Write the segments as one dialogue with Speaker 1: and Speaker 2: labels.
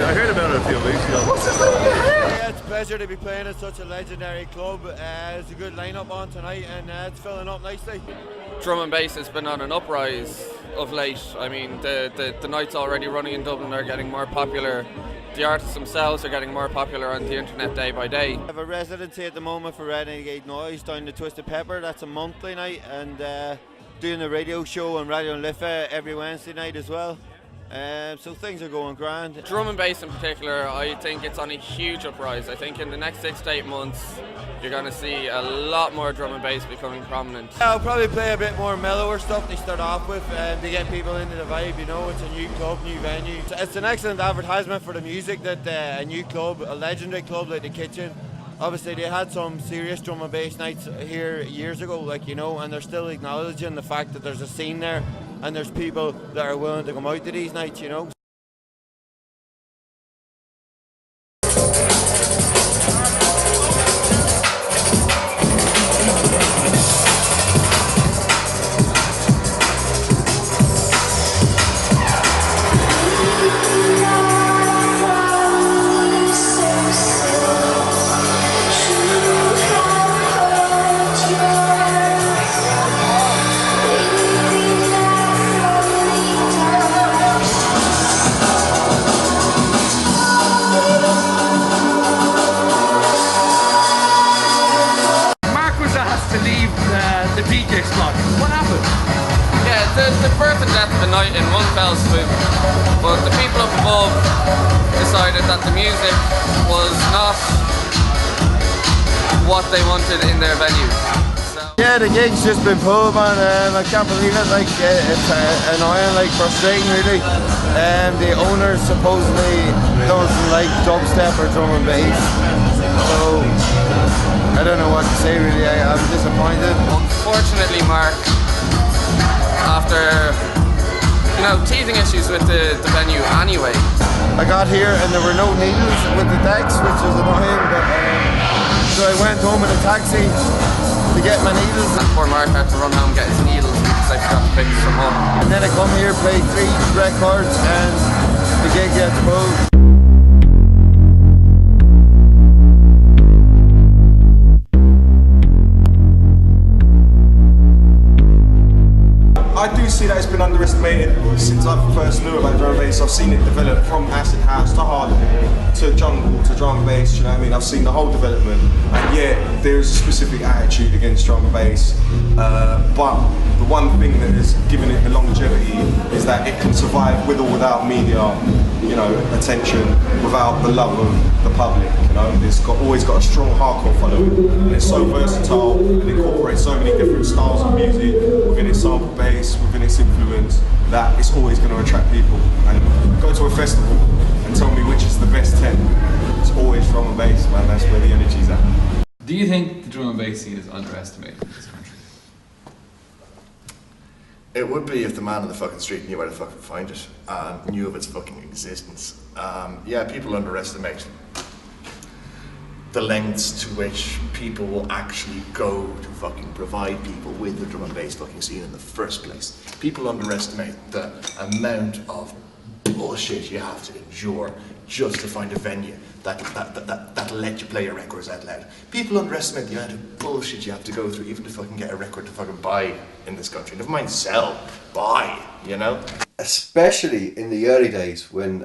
Speaker 1: I heard about it a few weeks ago.
Speaker 2: Yeah, it's a pleasure to be playing at such a legendary club. There's a good lineup on tonight, and it's filling up nicely.
Speaker 3: Drum and bass has been on an uprise of late. I mean, the nights already running in Dublin are getting more popular. The artists themselves are getting more popular on the internet day by day.
Speaker 2: I have a residency at the moment for Renegade Noise down the Twisted Pepper. That's a monthly night, and doing a radio show on Radio Lifa every Wednesday night as well. So things are going grand.
Speaker 3: Drum and bass in particular, I think it's on a huge uprise. I think in the next 6 to 8 months you're going to see a lot more drum and bass becoming prominent.
Speaker 2: I'll probably play a bit more mellower stuff to start off with to get people into the vibe, you know. It's a new club, new venue. It's an excellent advertisement for the music that a new club, a legendary club like the Kitchen, obviously they had some serious drum and bass nights here years ago, like, you know, and they're still acknowledging the fact that there's a scene there and there's people that are willing to come out to these nights, you know.
Speaker 3: The birth and death of the night in one fell swoop, but the people up above decided that the music was not what they wanted in their venue. So.
Speaker 2: Yeah, the gig's just been pulled, man. I can't believe it. Like, it's annoying, like frustrating, really. The owner supposedly doesn't like dubstep or drum and bass, so I don't know what to say, really. I'm disappointed.
Speaker 3: Unfortunately, Mark, after, you know, teething issues with the venue anyway.
Speaker 2: I got here and there were no needles with the decks, which was annoying, but so I went home in a taxi to get my needles.
Speaker 3: And poor Mark had to run home and get his needles because I forgot to pick them from home.
Speaker 2: And then I come here, play 3 records, and the gig gets pulled.
Speaker 4: I do see that it's been underestimated since I first knew about drum and bass. I've seen it develop from acid house to hard to jungle to drum and bass, you know what I mean? I've seen the whole development, and yet there's a specific attitude against drum and bass. But the one thing that has given it the longevity is that it can survive with or without media, you know, attention, without the love of the public, you know. It's always got a strong hardcore following, and it's so versatile and incorporates so many different styles of music within its sample base, within its influence, that it's always going to attract people. And go to a festival and tell me which is the best 10. It's always drum and bass, man. That's where the energy's at.
Speaker 5: Do you think the drum and bass scene is underestimated in this country?
Speaker 6: It would be if the man on the fucking street knew where to fucking find it and knew of its fucking existence. Yeah, people underestimate the lengths to which people will actually go to fucking provide people with the drum and bass fucking scene in the first place. People underestimate the amount of bullshit you have to endure just to find a venue that'll let you play your records out loud. People underestimate the amount of bullshit you have to go through even to fucking get a record to fucking buy in this country. Never mind sell, buy, you know?
Speaker 7: Especially in the early days when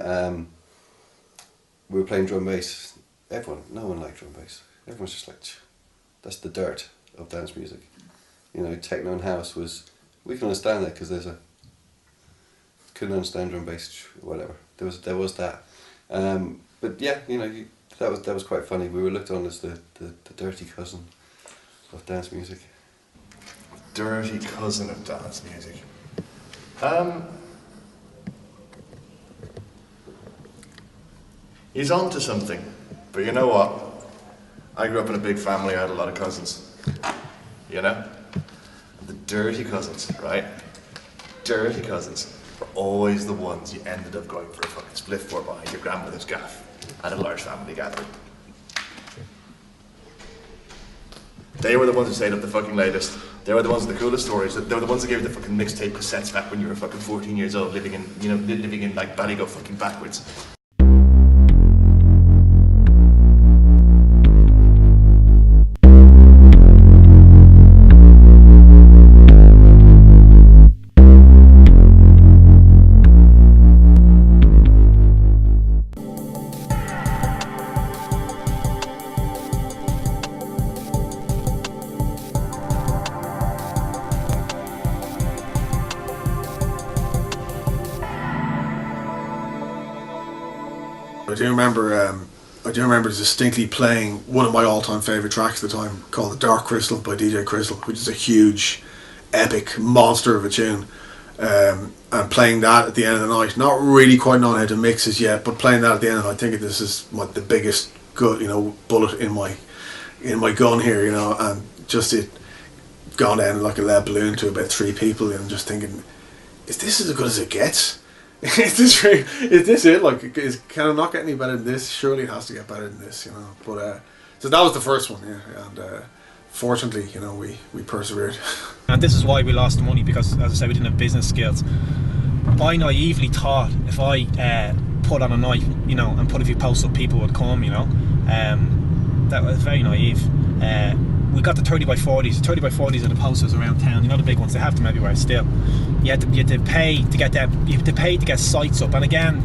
Speaker 7: we were playing drum bass. No one liked drum bass. Everyone's just like, that's the dirt of dance music. You know, techno and house was, we can understand that because couldn't understand drum bass, whatever. There was that. But yeah, you know, that was quite funny. We were looked on as the dirty cousin of dance music.
Speaker 6: Dirty cousin of dance music. He's on to something. But you know what? I grew up in a big family, I had a lot of cousins. You know? The dirty cousins, right? Dirty cousins were always the ones you ended up going for a fucking split for behind your grandmother's gaff at a large family gathering. They were the ones who stayed up the fucking latest. They were the ones with the coolest stories. They were the ones that gave you the fucking mixtape cassettes back when you were fucking 14 years old, living in like Ballygo fucking backwards.
Speaker 1: do remember distinctly playing one of my all-time favourite tracks at the time, called The Dark Crystal by DJ Crystal, which is a huge, epic monster of a tune. And playing that at the end of the night, not really quite knowing how to mix it yet, but playing that at the end of the night, thinking this is the biggest good, bullet in my gun here, and just it gone down like a lead balloon to about 3 people, and just thinking, is this as good as it gets? Is this it? Like, can I not get any better than this? Surely it has to get better than this, But so that was the first one, yeah. And fortunately, we persevered.
Speaker 8: And this is why we lost the money, because, as I said, we didn't have business skills. I naively thought if I put on a night, and put a few posts up, people would come, that was very naive. We got the 30x40s. 30x40s are the posters around town. The big ones. They have them everywhere still. You had to pay to get them. You had to pay to get sites up. And again,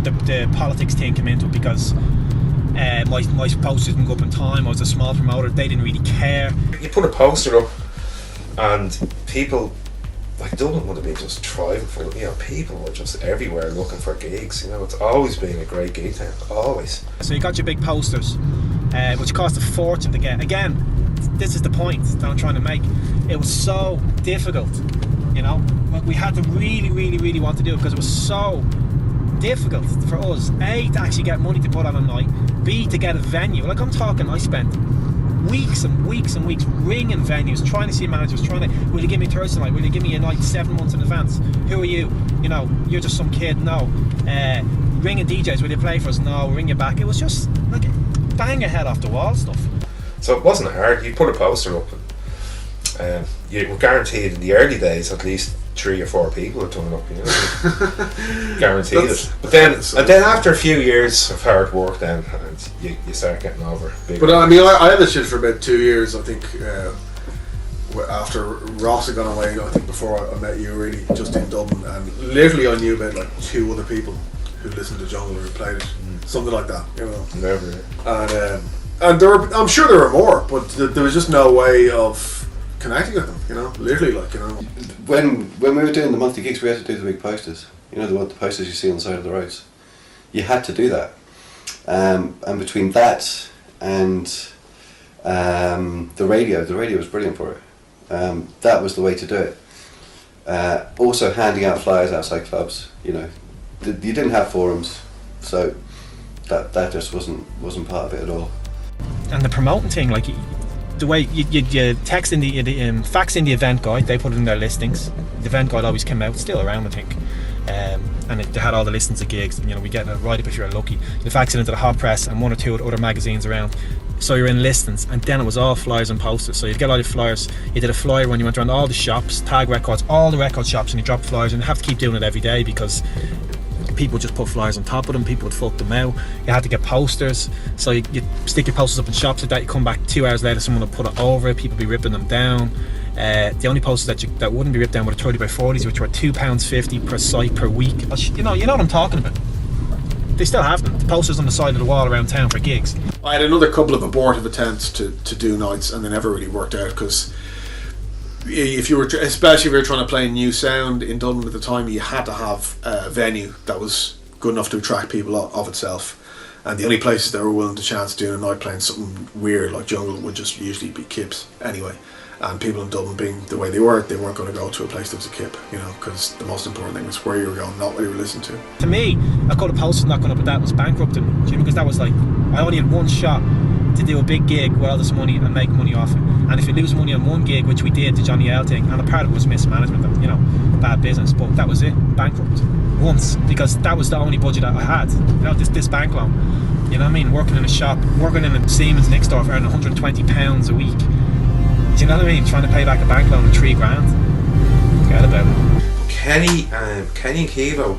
Speaker 8: the politics thing came into it, because my posters didn't go up in time. I was a small promoter. They didn't really care.
Speaker 9: You put a poster up, and people, like, Dublin would have been just thriving for it. People were just everywhere looking for gigs. It's always been a great gig town. Always. So
Speaker 8: you got your big posters, which cost a fortune to get. Again, this is the point that I'm trying to make. It was so difficult, we had to really, really, really want to do it, because it was so difficult for us, A, to actually get money to put on a night, B, to get a venue. Like, I'm talking, I spent weeks and weeks and weeks ringing venues, trying to see managers, will you give me Thursday night, will you give me a night 7 months in advance? Who are you? You're just some kid. No. Ringing DJs, will you play for us? No. We'll ring you back. It was just like bang your head off the wall stuff. So
Speaker 9: it wasn't hard. You put a poster up, and you were guaranteed in the early days at least 3 or 4 people would turn up. Guaranteed it. But then after a few years of hard work, then you start getting over.
Speaker 1: But I had this shit for about 2 years. I think after Ross had gone away, I think before I met you, really, just in Dublin, and literally I knew about like 2 other people who listened to Jungle or who played it, something like that.
Speaker 9: Never.
Speaker 1: And I'm sure there were more, but there was just no way of connecting with them, literally,
Speaker 7: When we were doing the monthly gigs, we had to do the big posters. The posters you see on the side of the roads. You had to do that. And between that and the radio was brilliant for it. That was the way to do it. Also handing out flyers outside clubs, you didn't have forums, so that just wasn't part of it at all.
Speaker 8: And the promoting thing, like the way you text in the fax in the event guide, they put it in their listings. The event guide always came out, still around, I think, and they had all the listings of gigs. And, we get a write up if you're lucky. You fax it into the Hot Press and 1 or 2 other magazines around. So you're in listings, and then it was all flyers and posters. So you'd get all the flyers. You did a flyer when you went around all the shops, Tag Records, all the record shops, and you dropped flyers. And you have to keep doing it every day, because people just put flyers on top of them. People would fuck them out. You had to get posters, so you stick your posters up in shops like that. You come back 2 hours later, someone would put it over it. People would be ripping them down. The only posters that wouldn't be ripped down were the 30x40s, which were £2.50 per site per week. You know what I'm talking about. They still have them. The posters on the side of the wall around town for gigs.
Speaker 1: I had another couple of abortive attempts to do nights, and they never really worked out, because especially if you were trying to play new sound in Dublin at the time, you had to have a venue that was good enough to attract people of itself. And the only places that were willing to chance doing a night playing something weird like Jungle would just usually be Kips anyway. And people in Dublin being the way they weren't going to go to a place that was a Kip, because the most important thing was where you were going, not what you were listening to.
Speaker 8: To me, I could have posted not going up, but that was bankrupting, because that was like, I only had one shot to do a big gig with all this money and make money off it. And if you lose money on one gig, which we did, the Johnny L thing, and a part of it was mismanagement and bad business, but that was it, bankrupt once, because that was the only budget that I had. This bank loan, working in a shop, working in a Siemens next door for earning £120 a week. Do you know what I mean? Trying to pay back a bank loan of $3 grand. Forget about it.
Speaker 9: Kenny and Keevo.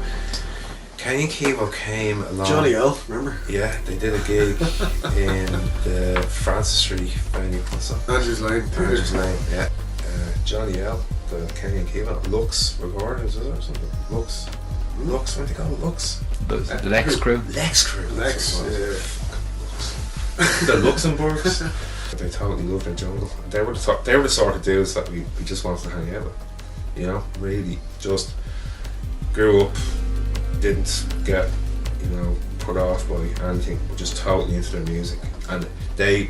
Speaker 9: Kenny and Keevo came along.
Speaker 1: Johnny L, remember?
Speaker 9: Yeah, they did a gig in the Francis Street venue. What's that?
Speaker 1: Andrews Lane,
Speaker 9: yeah. Johnny L, the Kenny and Keevo. Lux Recordings, is it, or something? Lux, what do they call it? Lux?
Speaker 5: The Lex Crew.
Speaker 9: Lex,
Speaker 1: yeah.
Speaker 9: The Luxembourgs. They totally loved their Jungle. They were the sort of dudes that we just wanted to hang out with. Really just grew up, didn't get, put off by anything, just totally into their music, and they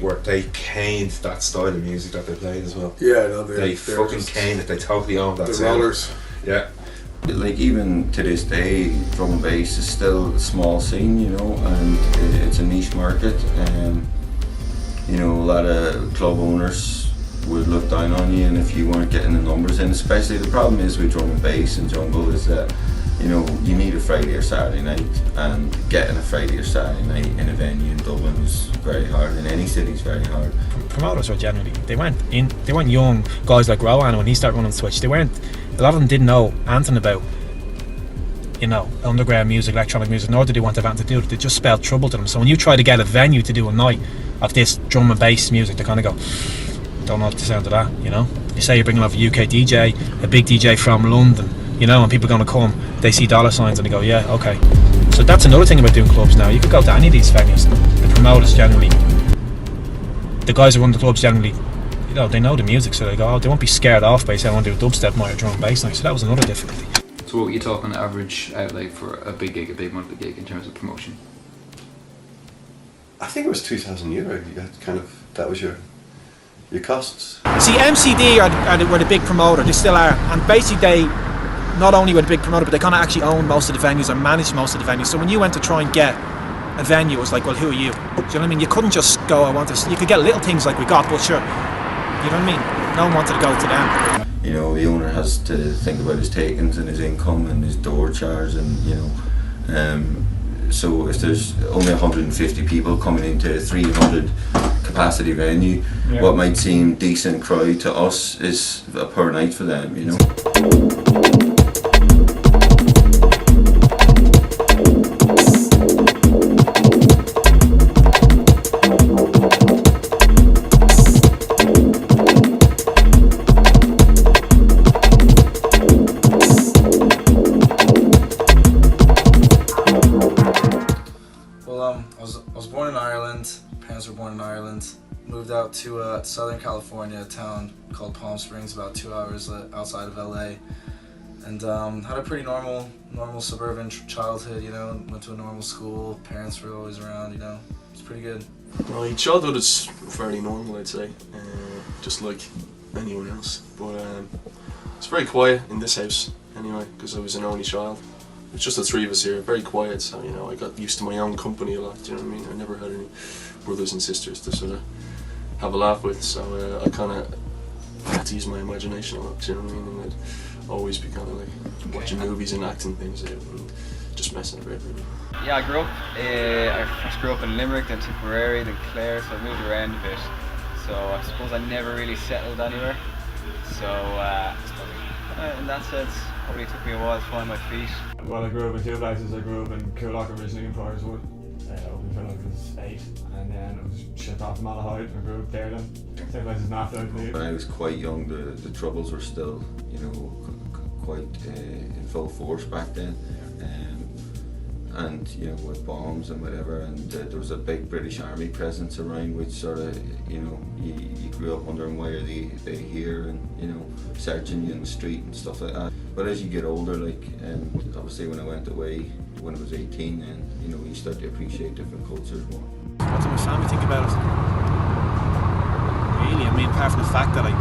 Speaker 9: caned that style of music that they played as well.
Speaker 1: Yeah, no,
Speaker 9: they fucking caned it. They totally owned that.
Speaker 1: The rollers.
Speaker 9: Yeah.
Speaker 10: Like even to this day, drum and bass is still a small scene, you know, and it's a niche market. You know, a lot of club owners would look down on you, and if you weren't getting the numbers in, especially the problem is with drum and bass and jungle is that, you know, you need a Friday or Saturday night, and getting a Friday or Saturday night in a venue in Dublin is very hard. In any city, it's very hard.
Speaker 8: Promoters were generally they weren't young guys like Rohan when he started running Switch. A lot of them didn't know anything about, you know, underground music, electronic music, nor did they want to have anything to do with it. They just spelled trouble to them. So when you try to get a venue to do a night of this drum and bass music, they kind of go, don't know the sound of that, you know. You say you're bringing up a UK DJ, a big DJ from London, you know, and people are going to come, they see dollar signs and they go, yeah, okay. So that's another thing about doing clubs now. You could go to any of these venues. The promoters generally, the guys who run the clubs generally, you know, they know the music, so they go, oh, they won't be scared off by saying I want to do a dubstep night or drum and bass night. So that was another difficulty.
Speaker 5: So what were you talking average outlay for a big gig, a big monthly gig in terms of promotion?
Speaker 7: I think it was €2,000. You had kind of, that was your costs.
Speaker 8: See, MCD were the big promoter, they still are, and basically they not only were the big promoter, but they kind of actually owned most of the venues and managed most of the venues. So when you went to try and get a venue, it was like, well, who are you? Do you know what I mean? You couldn't just go, I want this. You could get little things like we got, but sure, you know what I mean? No one wanted to go to them.
Speaker 10: You know, the owner has to think about his takings and his income and his door charge, and you know, so if there's only 150 people coming into a 300 capacity venue, what might seem decent crowd to us is a per night for them, you know.
Speaker 11: Moved out to Southern California, a town called Palm Springs, about 2 hours outside of LA, and had a pretty normal suburban childhood. You know, went to a normal school. Parents were always around. You know, it's pretty good.
Speaker 12: My childhood is fairly normal, I'd say, just like anyone else. But it's very quiet in this house anyway, because I was an only child. It's just the three of us here, very quiet. So you know, I got used to my own company a lot. Do you know what I mean? I never had any brothers and sisters to sort of have a laugh with, so I kind of had to use my imagination a lot, do you know what I mean? And I'd always be kind of like watching movies and acting things out and just messing about really.
Speaker 13: Yeah, I first grew up in Limerick, then Tipperary, then Clare, so I moved around a bit. So I suppose I never really settled anywhere. So in that sense, probably took me a while to find my feet.
Speaker 14: Well, I grew up in two places. I grew up in Callaghan originally in Priorswood, up until I was 8, and then I was shipped off to Malahide and I grew up there then. Same place as Naphta, I believe.
Speaker 10: When I was quite young, the Troubles were still, you know, quite in full force back then. And you know, with bombs and whatever, and there was a big British Army presence around, which sort of, you know, you grew up wondering why are they here, and you know, searching you in the street and stuff like that. But as you get older, like, obviously when I went away when I was 18, then you know, you start to appreciate different cultures more.
Speaker 8: What did my family think about it? Really, I mean, apart from the fact that I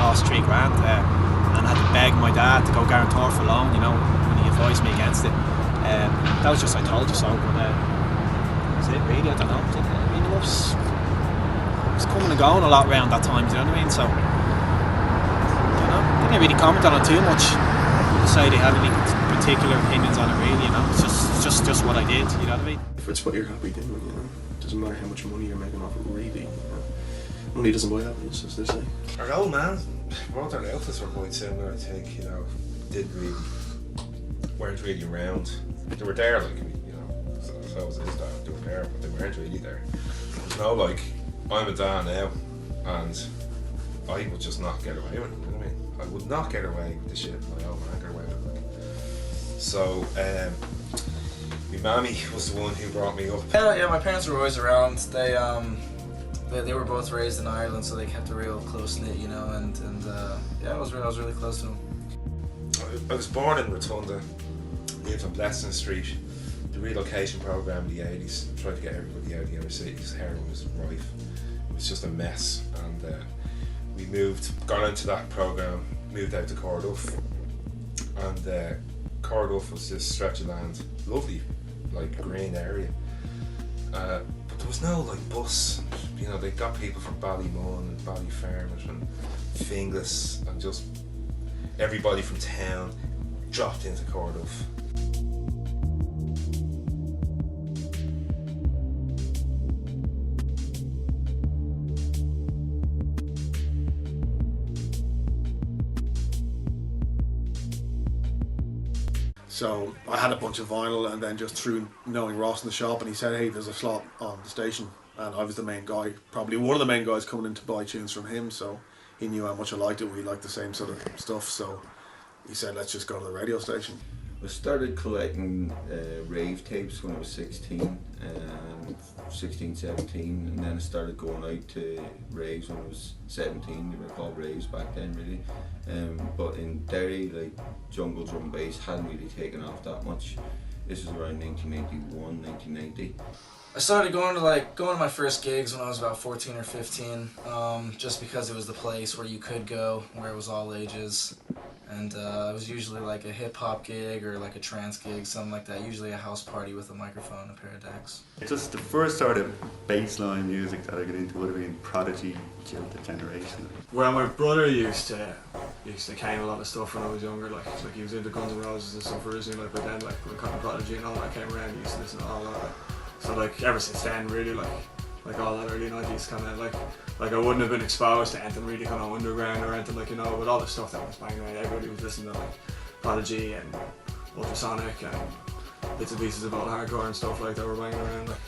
Speaker 8: lost $3 grand and had to beg my dad to go guarantor for a loan, you know, when he advised me against it. That was just I told you so, but that's it really, I don't know. I mean, it was coming and going a lot around that time, do you know what I mean? So, I don't know, didn't really comment on it too much, say they had any particular opinions on it really, you know, it's just what I did, you know what I mean?
Speaker 12: If it's what you're happy doing, you know, it doesn't matter how much money you're making off it really, you know? Money doesn't buy happiness, as they say.
Speaker 9: Our old man, both our outfits were quite similar, I think, you know, weren't really around. They were there, like, you know, so it was his dad, they were there, but they weren't really there. There's no, like, I'm a dad now, and I would just not get away with it, you know what I mean? I would not get away with the shit my old man got away with it. So, my mammy was the one who brought me up.
Speaker 11: Yeah, my parents were always around. They were both raised in Ireland, so they kept a real close-knit, you know, and yeah, I was really close to them.
Speaker 9: I was born in Rotunda, lived on Blessing Street, the relocation program in the 80s, tried to get everybody out of the inner city because heroin was rife. It was just a mess, and we got into that program, moved out to Cardiff, and Cardiff was this stretch of land, lovely, like green area, but there was no like bus. You know, they got people from Ballymun and Ballyfermot and Finglas, and just everybody from town dropped into Cardiff.
Speaker 1: So I had a bunch of vinyl, and then just through knowing Ross in the shop, and he said, hey, there's a slot on the station, and I was the main guy, probably one of the main guys coming in to buy tunes from him, so he knew how much I liked it. We liked the same sort of stuff, so he said, let's just go to the radio station.
Speaker 10: I started collecting rave tapes when I was 16, 17, and then I started going out to raves when I was 17. They were called raves back then, really. But in Derry, like, jungle drum and bass hadn't really taken off that much. This was around 1991, 1990.
Speaker 11: I started going to my first gigs when I was about 14 or 15, just because it was the place where you could go, where it was all ages. And it was usually like a hip-hop gig or like a trance gig, something like that. Usually a house party with a microphone and a pair of decks.
Speaker 15: Just the first sort of bassline music that I got into would have been Prodigy, Jilted Generation.
Speaker 14: Well, my brother used to cane a lot of stuff when I was younger. Like he was into Guns N' Roses and stuff originally, but then like when Cotton Prodigy and all that came around, he used to listen to all that. Like. So like ever since then, really, like all that early 90s kind of like I wouldn't have been exposed to anything really kind of underground or anything, like, you know, with all the stuff that was banging around. Everybody was listening to like Prodigy and Ultrasonic and bits and pieces of old hardcore and stuff like that were banging around. Like.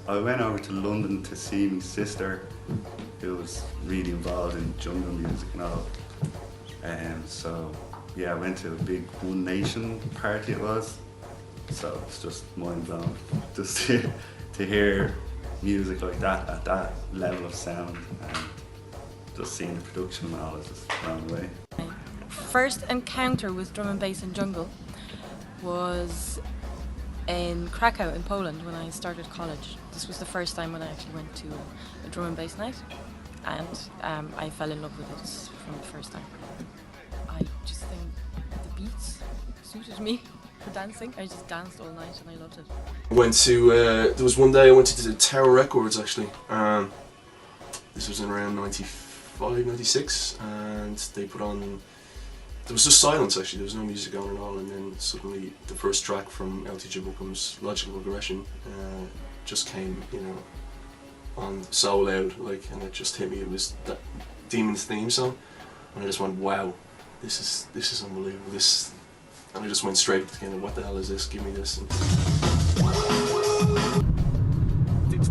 Speaker 15: I went over to London to see my sister, who was really involved in jungle music and all. So yeah, I went to a big One Nation party it was. So it's just mind blowing just to hear music like that at that level of sound, and just seeing the production and all, is just blown away.
Speaker 16: First encounter with drum and bass in jungle was in Krakow in Poland when I started college. This was the first time when I actually went to a drum and bass night, and I fell in love with it from the first time. I just think the beats suited me for dancing. I just danced all night and I loved it.
Speaker 12: Went to, there was one day I went to Tower Records actually. This was in around 95, 96, and they put on, there was just silence actually, there was no music going at all, and then suddenly the first track from LTJ Bookham's Logical Regression just came, you know, on so loud, like, and it just hit me. It was that Demon's theme song, and I just went, wow, this is unbelievable. And I just went straight to kind of, what the hell is this? Give me this.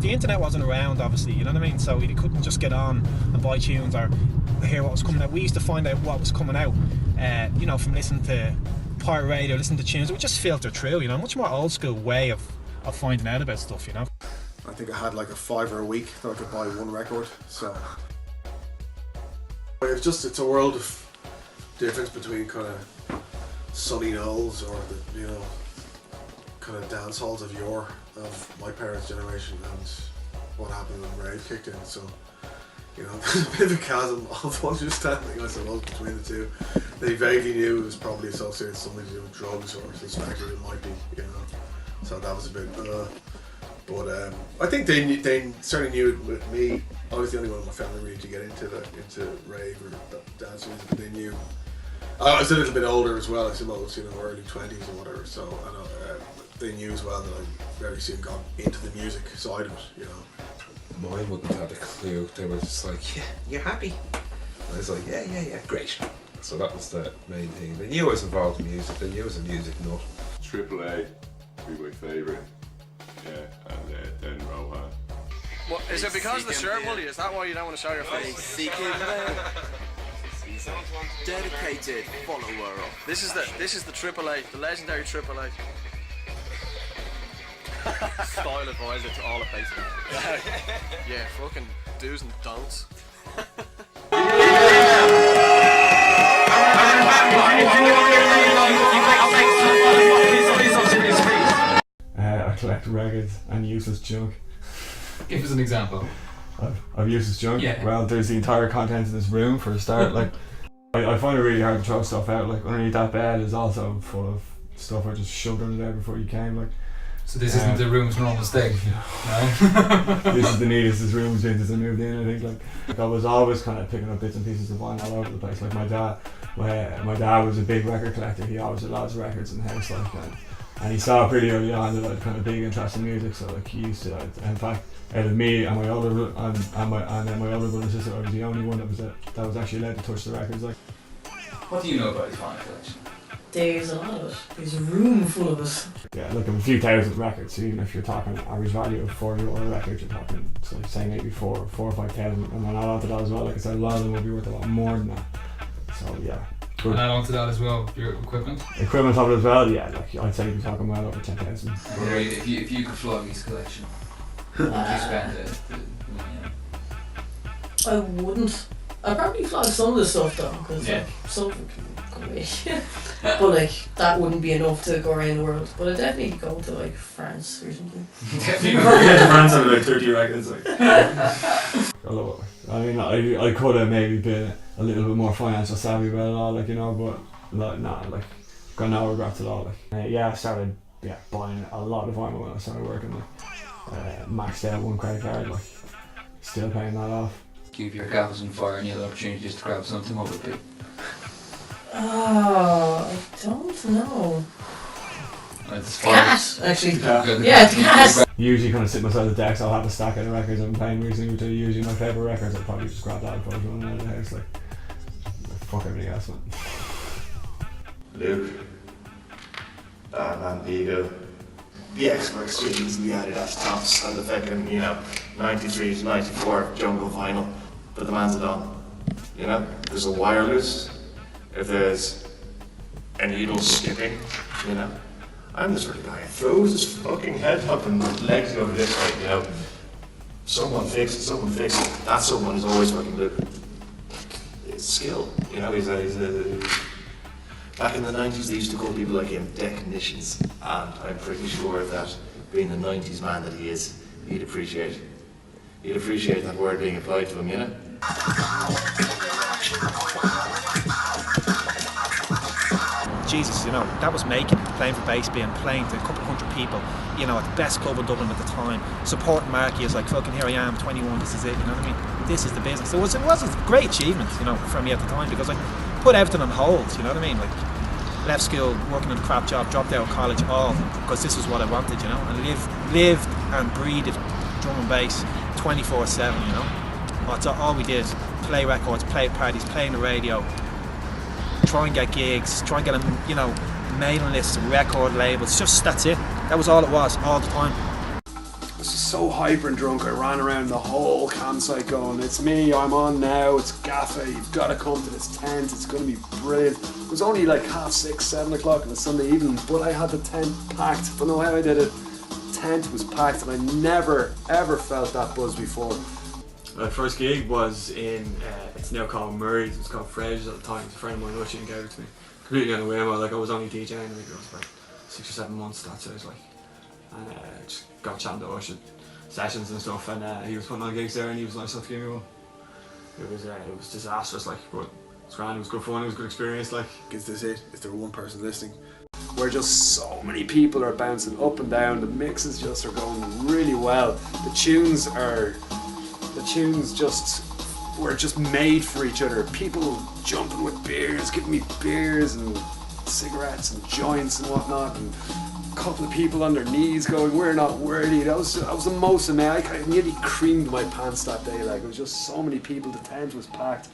Speaker 8: The internet wasn't around, obviously, you know what I mean? So you couldn't just get on and buy tunes or hear what was coming out. We used to find out what was coming out, you know, from listening to pirate radio, listening to tunes. It would just filter through, you know, much more old school way of finding out about stuff, you know.
Speaker 1: I think I had like a $5 a week that I could buy one record, so it's a world of difference between kind of Sunny Knowles or the, you know, kind of dance halls of my parents' generation and what happened when rave kicked in. So, you know, there's a bit of a chasm of understanding, I suppose, between the two. They vaguely knew it was probably associated with something to do with drugs, or suspected it might be, you know. So that was a bit, but I think they certainly knew it with me. I was the only one in my family really to get into rave or dance music, but they knew. I was a little bit older as well, I suppose, you know, early 20s or whatever, so I know they knew as well that I very soon got into the music side of it, you know.
Speaker 9: Mine wouldn't have had a clue. They were just like, yeah, you're happy? And I was like, yeah, great. So that was the main thing. They knew I was involved in music, they knew I was a music nut.
Speaker 17: Triple A would be my favourite, yeah, and then Rohan.
Speaker 18: What, is it because of the shirt, Mully? Is that why you don't want to show your face?
Speaker 19: Seeking dedicated follower of.
Speaker 18: This is the AAA, the legendary AAA.
Speaker 19: Style advisor to all of Facebook.
Speaker 18: Yeah, fucking do's and don'ts.
Speaker 14: wrecked records and useless junk.
Speaker 5: Give us an example.
Speaker 14: Of useless junk?
Speaker 5: Yeah.
Speaker 14: Well, there's the entire contents of this room for a start. Like, I find it really hard to throw stuff out. Like, underneath that bed is also full of stuff I just shoved under there before you came. Like,
Speaker 5: so this isn't the room's normal state.
Speaker 14: No. This is the neatest this room's been since I moved in. I think like I was always kind of picking up bits and pieces of vinyl all over the place. Like my dad was a big record collector. He always had lots of records in the house. Like and he saw pretty early on that I had kind of big interest in music. So like he used to. In fact, out of me and my older and then my older brother and sister, I was the only one that was actually allowed to touch the records. Like,
Speaker 5: what do you know about his vinyl collection?
Speaker 20: There's a lot of it. There's a room full of it.
Speaker 14: Yeah, like a few thousand records. So even if you're talking average value of €4 a record, you're talking, so say maybe 4 or 5 thousand, and then add on to that as well. Like I said, a lot of them will be worth a lot more than that. So yeah.
Speaker 5: And add on to that as well, your equipment.
Speaker 14: Equipment of it as well, yeah. Like I'd say you'd be talking well over 10,000.
Speaker 5: If you could flog his collection, what would you spend the
Speaker 20: I wouldn't. I'd probably flog some of the stuff though, because
Speaker 5: yeah.
Speaker 20: like, some of it can go away. But like, that wouldn't be enough to go around the world. But I'd definitely go to like France or something.
Speaker 14: Definitely go to France and like 30 records. Like. I mean, I could have maybe been a little bit more financial savvy about it all, like, you know, but like, nah, like, got no regrets at all. Like, I started buying a lot of vinyl when I started working. Like, maxed out one credit card, like, still paying that off.
Speaker 5: Keep your Gafas on fire and you have opportunities to grab something, what would it be?
Speaker 20: Oh, I don't know.
Speaker 5: It's
Speaker 20: gas, actually.
Speaker 14: Yeah,
Speaker 20: it's gas.
Speaker 14: Usually kind of sit beside the decks, I'll have a stack of the records I've been playing recently, which are usually my favourite records. I'll probably just grab that if I was running out of the house. Like, fuck everything else, man.
Speaker 6: Luke, Badmandeego, the expert streams and the Adidas tops, and the fucking, 93 to 94 jungle vinyl. But the man's done. There's a wireless, if there's a needle skipping, I'm the sort of guy who throws his fucking head up and legs over this way, Someone fix it. That someone is always fucking Luke. It's skill, he's a back in the 90s they used to call people like him technicians, and I'm pretty sure that being the 90s man that he is, he'd appreciate that word being applied to him,
Speaker 8: Jesus, that was making it, playing for bass being playing to a couple of hundred people, at the best club in Dublin at the time, supporting Marky as like, fucking here I am, 21, this is it, you know what I mean? This is the business. It was a great achievement, for me at the time, because I put everything on hold, you know what I mean? Like, left school, working in a crap job, dropped out of college, all because this was what I wanted, and lived and breathed drum and bass 24/7, That's all we did. Play records, play at parties, play on the radio, try and get gigs, try and get them, mailing lists, record labels. That's it. That was all it was, all the time.
Speaker 21: I was so hyper and drunk, I ran around the whole campsite going, it's me, I'm on now, it's Gafa, you've got to come to this tent, it's going to be brilliant. It was only like 6:30, 7 o'clock on a Sunday evening, but I had the tent packed. I don't know how I did it. The tent was packed and I never ever felt that buzz before.
Speaker 14: My first gig was in, it's now called Murray's, it was called Fraser's at the time. It's a friend of mine, Rushy, and gave it to me. Completely on the whim, I was only DJing, I think it was about 6 or 7 months, that's what it was like. And just got chatting to Ush at sessions and stuff, and he was putting on gigs there and he was nice enough to give me one. It was disastrous, like, but it was grand, it was good fun, it was a good experience, like.
Speaker 1: Is this it? Is there one person listening?
Speaker 21: Where just so many people are bouncing up and down, the mixes just are going really well. The tunes were just made for each other. People jumping with beers, giving me beers and cigarettes and joints and whatnot, and a couple of people on their knees going, we're not worthy. That was the most amazing. I nearly creamed my pants that day. Like, it was just so many people, the tent was packed.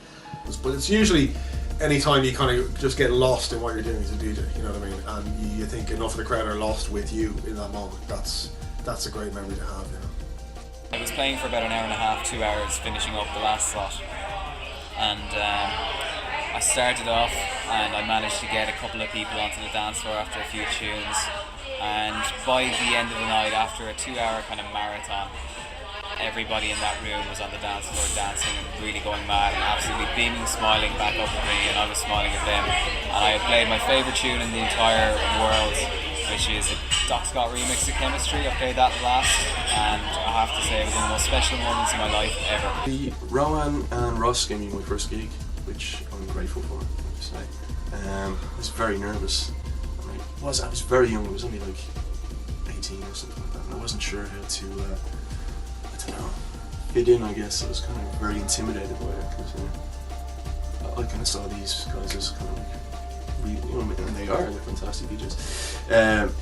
Speaker 1: But it's usually any time you kind of just get lost in what you're doing as a DJ, you know what I mean? And you think enough of the crowd are lost with you in that moment. That's a great memory to have,
Speaker 22: I was playing for about an hour and a half, 2 hours, finishing up the last slot. And I started off and I managed to get a couple of people onto the dance floor after a few tunes. And by the end of the night, after a 2-hour kind of marathon, everybody in that room was on the dance floor dancing and really going mad and absolutely beaming, smiling back up at me, and I was smiling at them. And I had played my favourite tune in the entire world which is a Doc Scott remix of Chemistry. I played that last, and I have to say it was one of the most special moments in my life ever.
Speaker 12: The Rohan and Rosco gave me my first gig, which I'm grateful for, I have to say. I was very nervous. I was very young, I was only like 18 or something like that, and I wasn't sure how to, I don't know, fit in, I guess. I was kind of very intimidated by it, because I kind of saw these guys as kind of like, and they are, they're fantastic DJs.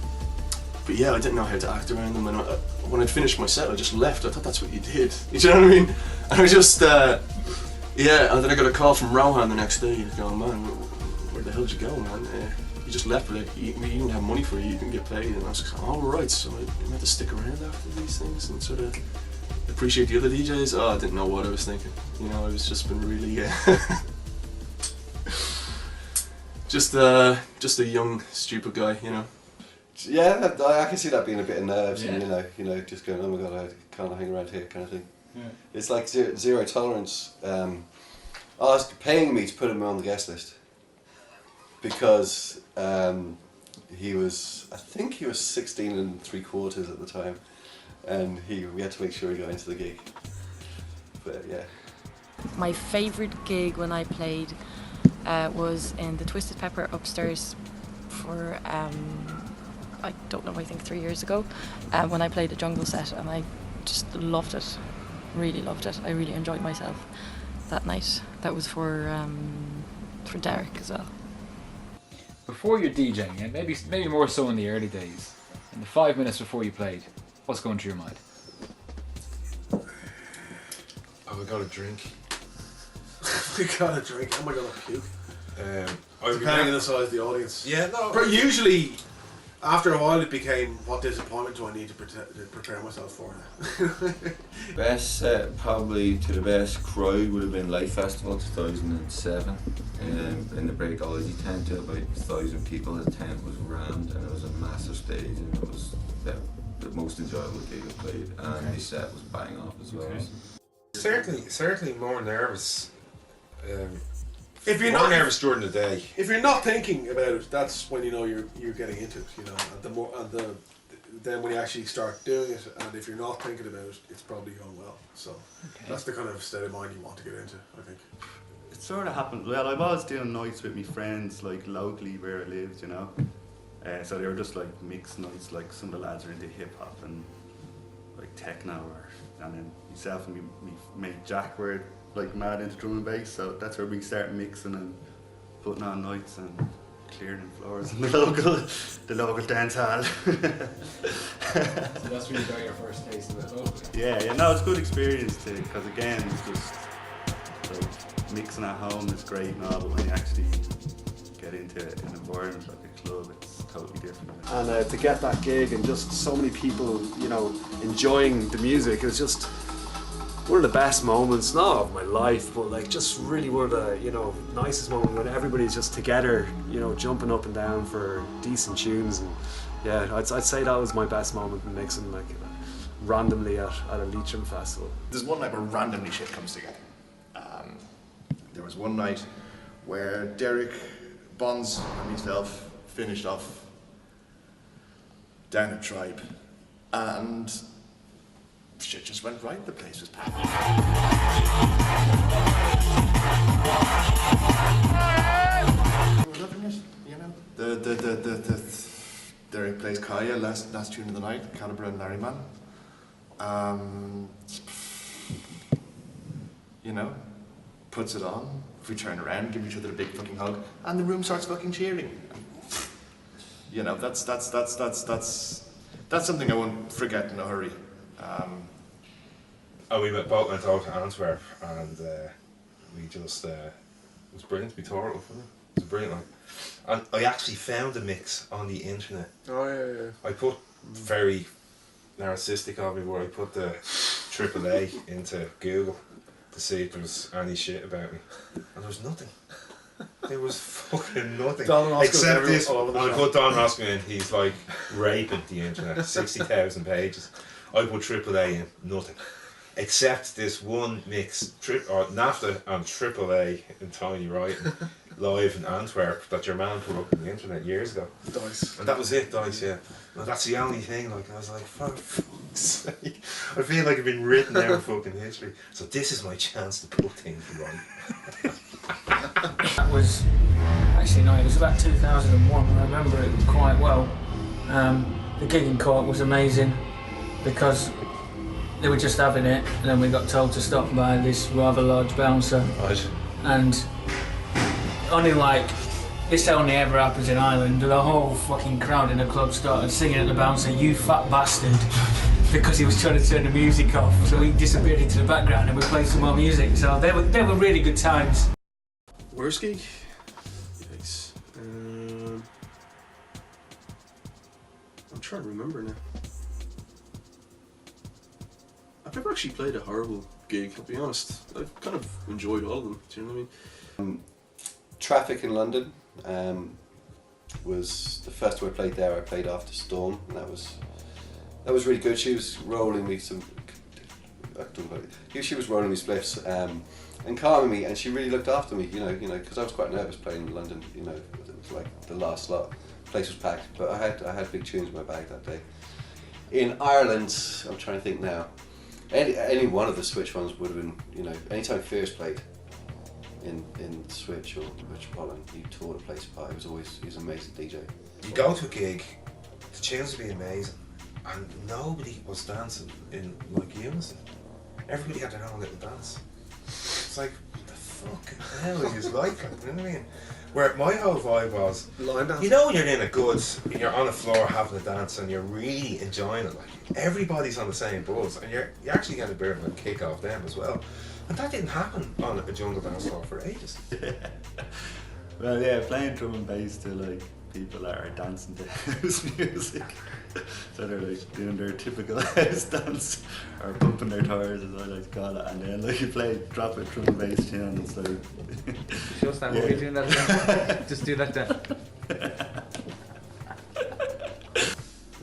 Speaker 12: But yeah, I didn't know how to act around them, and when I'd finished my set, I just left. I thought that's what you did. You know what I mean? And I just, yeah, and then I got a call from Rohan the next day. He's going, man, where the hell did you go, man? You just left, but like, you didn't have money for it, you didn't get paid. And I was like, oh, right, so I had to stick around after these things and sort of appreciate the other DJs. Oh, I didn't know what I was thinking. You know, I was just been really, just a young, stupid guy, you know.
Speaker 7: Yeah, I can see that being a bit of nerves, and you know, just going, oh my god, I can't hang around here, kind of thing. Yeah. It's like zero tolerance. Asked paying me to put him on the guest list because he was, I think he was 16 3/4 at the time, and we had to make sure he got into the gig. But yeah.
Speaker 16: My favourite gig when I played was in the Twisted Pepper upstairs for I don't know, I think 3 years ago, when I played a jungle set, and I just loved it, really loved it. I really enjoyed myself that night. That was for Derek as well.
Speaker 5: Before you're DJing, and maybe more so in the early days, in the 5 minutes before you played, what's going through your mind?
Speaker 9: Oh, I got a drink.
Speaker 1: I got a drink. Oh my god, I puke. Depending on the size of the audience.
Speaker 9: Yeah, no.
Speaker 1: But usually, after a while, it became, what disappointment do I need to prepare myself for now?
Speaker 10: Best set, probably to the best crowd, would have been Life Festival 2007 in the Breakology tent. About 1,000 people. The tent was rammed, and it was a massive stage, and it was the most enjoyable gig I played, and the set was bang off as well.
Speaker 9: Certainly more nervous.
Speaker 1: If you're
Speaker 9: more
Speaker 1: not
Speaker 9: nervous during the day.
Speaker 1: If you're not thinking about it, that's when you know you're getting into it. You know, then when you actually start doing it, and if you're not thinking about it, it's probably going well. So that's the kind of state of mind you want to get into, I think.
Speaker 15: It sort of happened. Well, I was doing nights with my friends, like locally where I lived, you know. So they were just like mixed nights. Like some of the lads are into hip hop and like techno, and then myself and me mate Jack were like mad into drum and bass. So that's where we started mixing and putting on nights and clearing floors in the local dance hall.
Speaker 5: So that's where you got your first taste of it locally.
Speaker 15: Yeah, no, it's a good experience too, because again, it's just like mixing at home is great and all, but when you actually get into an environment like a club, it's totally different.
Speaker 21: And to get that gig and just so many people, you know, enjoying the music, it was just one of the best moments, not of my life, but like just really one of the, you know, nicest moments when everybody's just together, you know, jumping up and down for decent tunes. And yeah, I'd say that was my best moment in mixing, like randomly at a Leitrim festival.
Speaker 6: There's one night where randomly shit comes together. There was one night where Derek, Bonz and myself finished off down at Tribe, and shit just went right. The place was packed. We're loving it, you know. The Derek plays Kaya last tune of the night, Calibre and Larry Man. You know, puts it on. If we turn around, give each other a big fucking hug, and the room starts fucking cheering. You know, that's something I won't forget in a hurry.
Speaker 9: We both went out to Antwerp, and we just it was brilliant. We tore it up, wasn't it? It was a brilliant night. And I actually found a mix on the internet.
Speaker 1: Oh yeah.
Speaker 9: I put very narcissistic of me where I put the AAA into Google to see if there was any shit about me, and there was nothing. There was fucking nothing. Except this, and I put Don Roscoe in, he's like raping the internet, 60,000 pages. I put AAA in, nothing. Except this one mix, Naphta and AAA in tiny writing, live in Antwerp that your man put up on the internet years ago.
Speaker 1: Dice.
Speaker 9: And that was it, Dice, yeah. Well, that's the only thing, like, I was like, for fuck's sake. I feel like I've been written out of fucking history. So this is my chance to put things right.
Speaker 2: That was, actually no, it was about 2001, I remember it quite well. The gig in court was amazing because they were just having it, and then we got told to stop by this rather large bouncer.
Speaker 9: Right.
Speaker 2: And this only ever happens in Ireland, and the whole fucking crowd in the club started singing at the bouncer, "You fat bastard," because he was trying to turn the music off. So he disappeared into the background and we played some more music. So they were really good times.
Speaker 12: Worst gig? Yikes. I'm trying to remember now. I've never actually played a horrible gig, I'll be honest. I've kind of enjoyed all of them, do you know what I mean?
Speaker 7: Traffic in London was the first time I played there. I played after Storm, and that was really good. She was rolling me some. She was rolling me spliffs and calming me, and she really looked after me. You know, because I was quite nervous playing in London. You know, it was like the last lot. The place was packed, but I had big tunes in my bag that day. In Ireland, I'm trying to think now. Any one of the Switch ones would have been, you know, anytime Fierce played in Switch or Metropolitan, he tore the place apart. He was an amazing DJ.
Speaker 9: You go to a gig, the tunes would be amazing, and nobody was dancing in like unison. Everybody had their own little dance. It's like, what the fucking hell is like that? You know what I mean? Where my whole vibe was, you know, when you're in a good, you're on the floor having a dance and you're really enjoying it, like everybody's on the same buzz, and you're actually getting a bit of a kick off them as well. And that didn't happen on a jungle dance floor for ages.
Speaker 15: Well, yeah, playing drum and bass to like people that are dancing to house music. So they're like doing their typical house dance or pumping their tires, as I like to call it, and then like you play drop it drum and bass tune and it's like
Speaker 5: show us that what you're doing that then. Just do that then.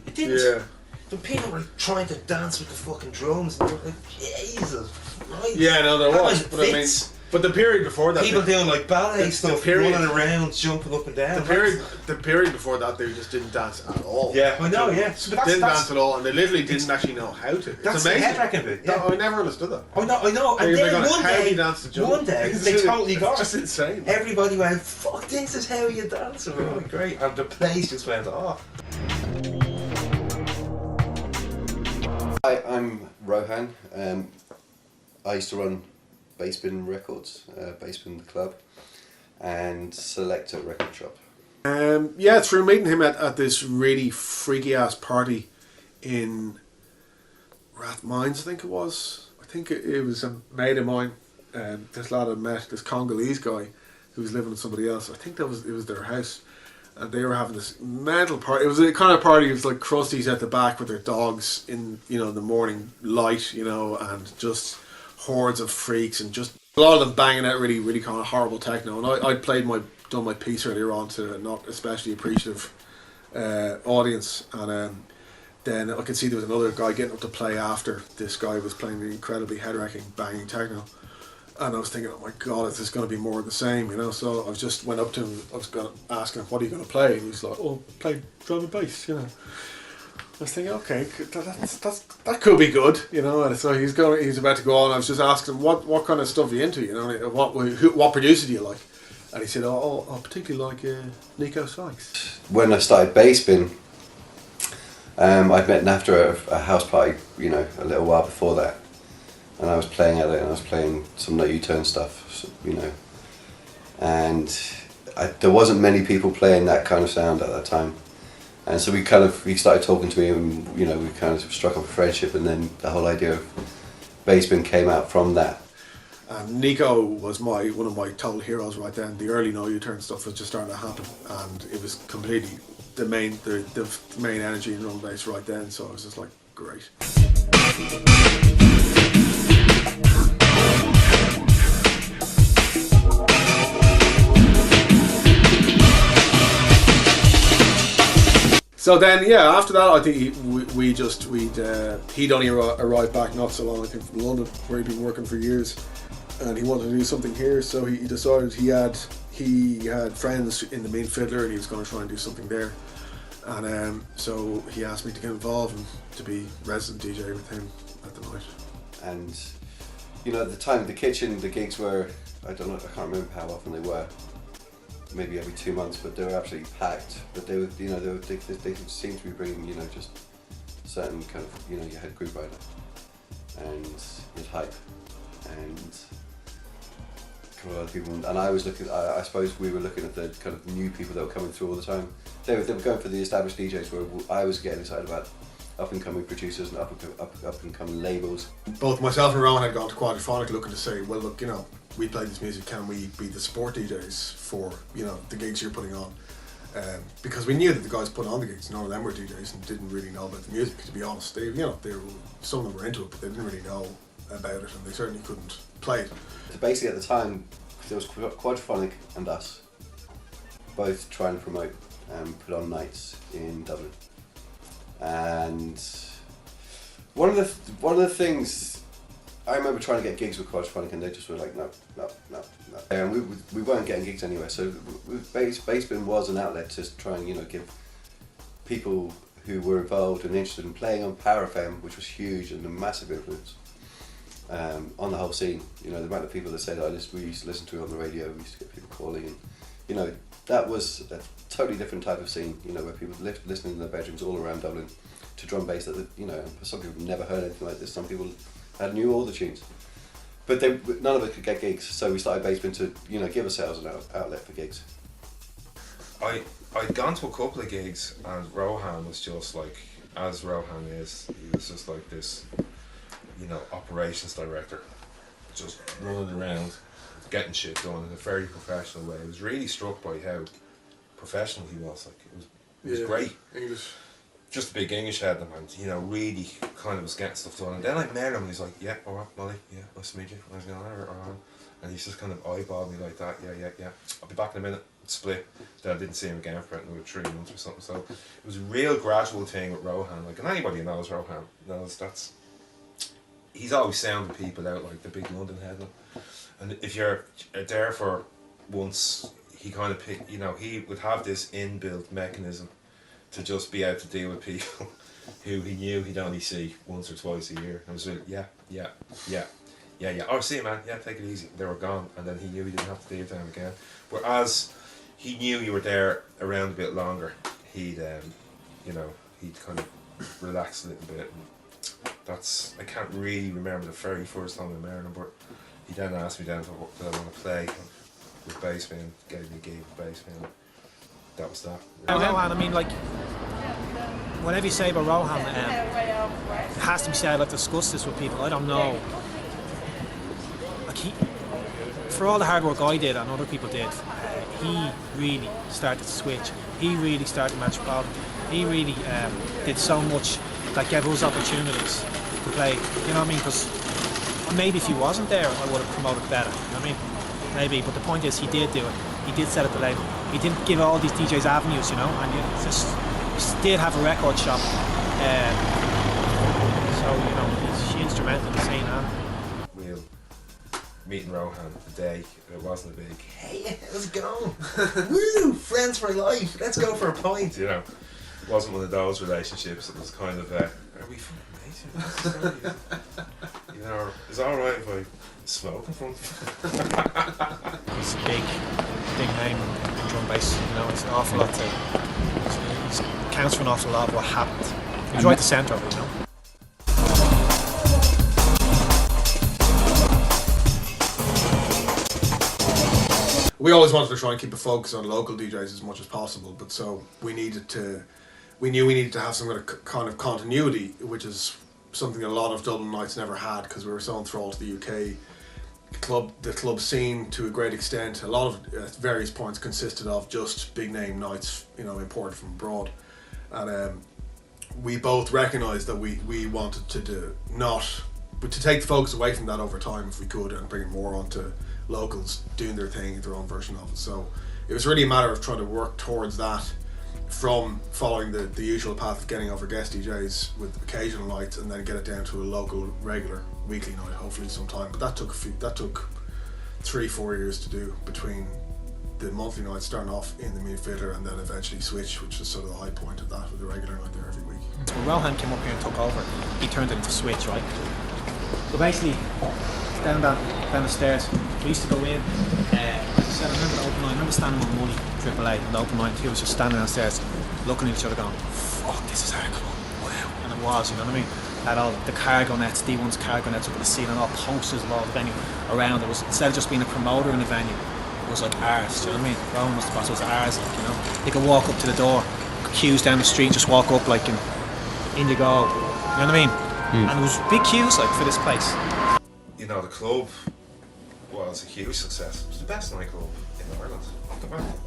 Speaker 9: It didn't. Yeah. The people were trying to dance with the fucking drums and you're like, Jesus Christ.
Speaker 1: Yeah, no, there was. But I mean, but the period before that,
Speaker 9: people doing like ballet stuff, running around, jumping up and down.
Speaker 1: The period before that, they just didn't dance at all.
Speaker 9: Yeah, I know. Yeah,
Speaker 1: so didn't dance at all, and they literally didn't actually know how to.
Speaker 9: That's
Speaker 1: it's amazing.
Speaker 9: The head-wrecking bit. Yeah.
Speaker 1: I never understood that.
Speaker 9: I know. And then one day, they totally got it.
Speaker 1: Just insane.
Speaker 9: Everybody went, "Fuck, this is how you dance!" And we're like, great, and the place just went off.
Speaker 7: Hi, I'm Rohan. I used to run Bassbin Records, Bassbin the club, and Selector record shop.
Speaker 1: Yeah, through meeting him at this really freaky ass party in Rathmines, I think it was. I think it was a mate of mine. This lad had met this Congolese guy who was living with somebody else. I think it was their house, and they were having this mental party. It was a kind of party. It was like Krusty's at the back with their dogs in the morning light, and just hordes of freaks and just a lot of them banging out really, really kind of horrible techno. And I'd done my piece earlier on to a not especially appreciative audience, and then I could see there was another guy getting up to play after this guy was playing the incredibly head-wrecking, banging techno. And I was thinking, oh my God, is this going to be more of the same, So I just went up to him, I was going to ask him, what are you going to play? And he's like, oh, play drum and bass, I was thinking, okay, that could be good, And so he's about to go on. I was just asking him, what kind of stuff are you into, What producer do you like? And he said, oh, I particularly like Nico Sykes.
Speaker 7: When I started Bassbin, I'd met Naphta at a house party, a little while before that. And I was playing at it, and I was playing some No U-Turn stuff, And there wasn't many people playing that kind of sound at that time. And so he started talking to me, and we kind of struck up a friendship, and then the whole idea of Bassbin came out from that.
Speaker 1: Nico was one of my total heroes right then. The early No U-Turn stuff was just starting to happen, and it was completely the main energy in drum and bass right then. So I was just like, great. So then, after that, I think he'd only arrived back not so long, I think, from London, where he'd been working for years, and he wanted to do something here. So he decided he had he had friends in the Mean Fiddler and he was going to try and do something there. And so he asked me to get involved and to be resident DJ with him at the night.
Speaker 7: And you know, at the time, the kitchen, the gigs were, I don't know, I can't remember how often they were. Maybe every 2 months, but they were absolutely packed. But they were, you know, they seemed to be bringing, you know, just certain kind of, you know, you had Group Rider and you had Hype and a lot of people. And I was looking, I suppose we were looking at the kind of new people that were coming through all the time. They were going for the established DJs, where I was getting excited about up and coming producers and up and coming labels.
Speaker 1: Both myself and Rohan had gone to Quadraphonic looking to say, well, look, you know, we play this music, can we be the support DJs for, you know, the gigs you're putting on? Because we knew that the guys put on the gigs, none of them were DJs and didn't really know about the music, to be honest. They, you know, some of them were into it, but they didn't really know about it, and they certainly couldn't play it.
Speaker 7: So basically at the time, there was Quadraphonic and us, both trying to promote and put on nights in Dublin. And one of the things, I remember trying to get gigs with Quadraphonic and they just were like, no. And we weren't getting gigs anywhere, so Bassbin was an outlet to try and, you know, give people who were involved and interested in playing on Power FM, which was huge and a massive influence on the whole scene. You know, the amount of people that said, we used to listen to it on the radio, we used to get people calling, and, you know, that was a totally different type of scene, you know, where people listening in their bedrooms all around Dublin to drum bass that, you know, some people had never heard anything like this, some people knew all the tunes. But none of us could get gigs, so we started Bassbin to, you know, give ourselves an outlet for gigs.
Speaker 9: I'd gone to a couple of gigs and Rohan was just like, as Rohan is, he was just like this, you know, operations director, just running around, getting shit done in a very professional way. I was really struck by how professional he was. Like, it was great.
Speaker 1: English.
Speaker 9: Just a big English head, and you know, really kind of was getting stuff done. And then I met him, and he's like, "Yeah, all right, Mully, yeah, nice to meet you." And I was going, "Alright," and he's just kind of eyeballed me like that. Yeah. I'll be back in a minute. Split. Then I didn't see him again for another 3 months or something. So it was a real gradual thing with Rohan. Like, and anybody who knows Rohan knows he's always sounding people out like the big London headline. And if you're there for once, he kind of picked, you know, he would have this inbuilt mechanism to just be able to deal with people who he knew he'd only see once or twice a year. And it was like, yeah. Oh, see you, man. Yeah, take it easy. They were gone, and then he knew he didn't have to deal with them again. Whereas he knew you were there around a bit longer, he'd, you know, he'd kind of relax a little bit. And that's, I can't really remember the very first time I met him, but he then asked me then if I want to play with Bassbin, gave me a gig with Bassbin. That was that.
Speaker 8: Rohan, I mean, like, whatever you say about Rohan, it has to be said. I've discussed this with people. I don't know. Like, for all the hard work I did and other people did, he really started to switch. He really started Metropolitan. He really did so much that gave us opportunities to play. You know what I mean? Because maybe if he wasn't there, I would have promoted better. You know what I mean? Maybe, but the point is, he did do it. He did set up the label. He didn't give all these DJs avenues, you know, and he did have a record shop. So, you know, he's instrumental in the scene,
Speaker 9: We'll meeting Rohan the day, it wasn't a big, hey, how's it going? Woo, friends for life, let's go for a pint, you know. It wasn't one of those relationships. It was kind of, are we fucking mates? You know, is it alright if I smoke in front of you?
Speaker 8: He's a big name in drum bass, you know, it's an awful lot to, it counts for an awful lot of what happened. He was right at the centre of it, you know.
Speaker 1: We always wanted to try and keep a focus on local DJs as much as possible, but so we knew we needed to have some kind of continuity, which is something a lot of Dublin nights never had, because we were so enthralled to the UK. The club scene, to a great extent, a lot of at various points consisted of just big name nights, you know, imported from abroad, and we both recognised that we wanted to take the focus away from that over time if we could, and bring it more onto locals doing their thing, their own version of it. So it was really a matter of trying to work towards that, from following the usual path of getting over guest DJs with occasional nights, and then get it down to a local regular weekly night, hopefully sometime. But that took 3-4 years to do between the monthly night starting off in the Meat Fiddler and then eventually switch, which was sort of the high point of that with the regular night there every week.
Speaker 8: When Rohan came up here and took over, he turned it into switch, right? So basically, down the stairs, we used to go in. As I said, I remember the open night. I remember standing on Mully, AAA, on the open night. He was just standing downstairs, looking at each other, going, "Fuck, this is our club." Wow, and it was, you know what I mean? Had all the cargo nets, D1's cargo nets up at the ceiling, all posters of all the venue around. It was, instead of just being a promoter in the venue, it was like ours. Do you know what I mean? Rohan was the boss. It was ours, like, you know. You could walk up to the door, queues down the street, just walk up like in Indigo. You know what I mean? And there was big queues like for this place.
Speaker 9: You know, the club was a huge success. It was the best nightclub in Ireland.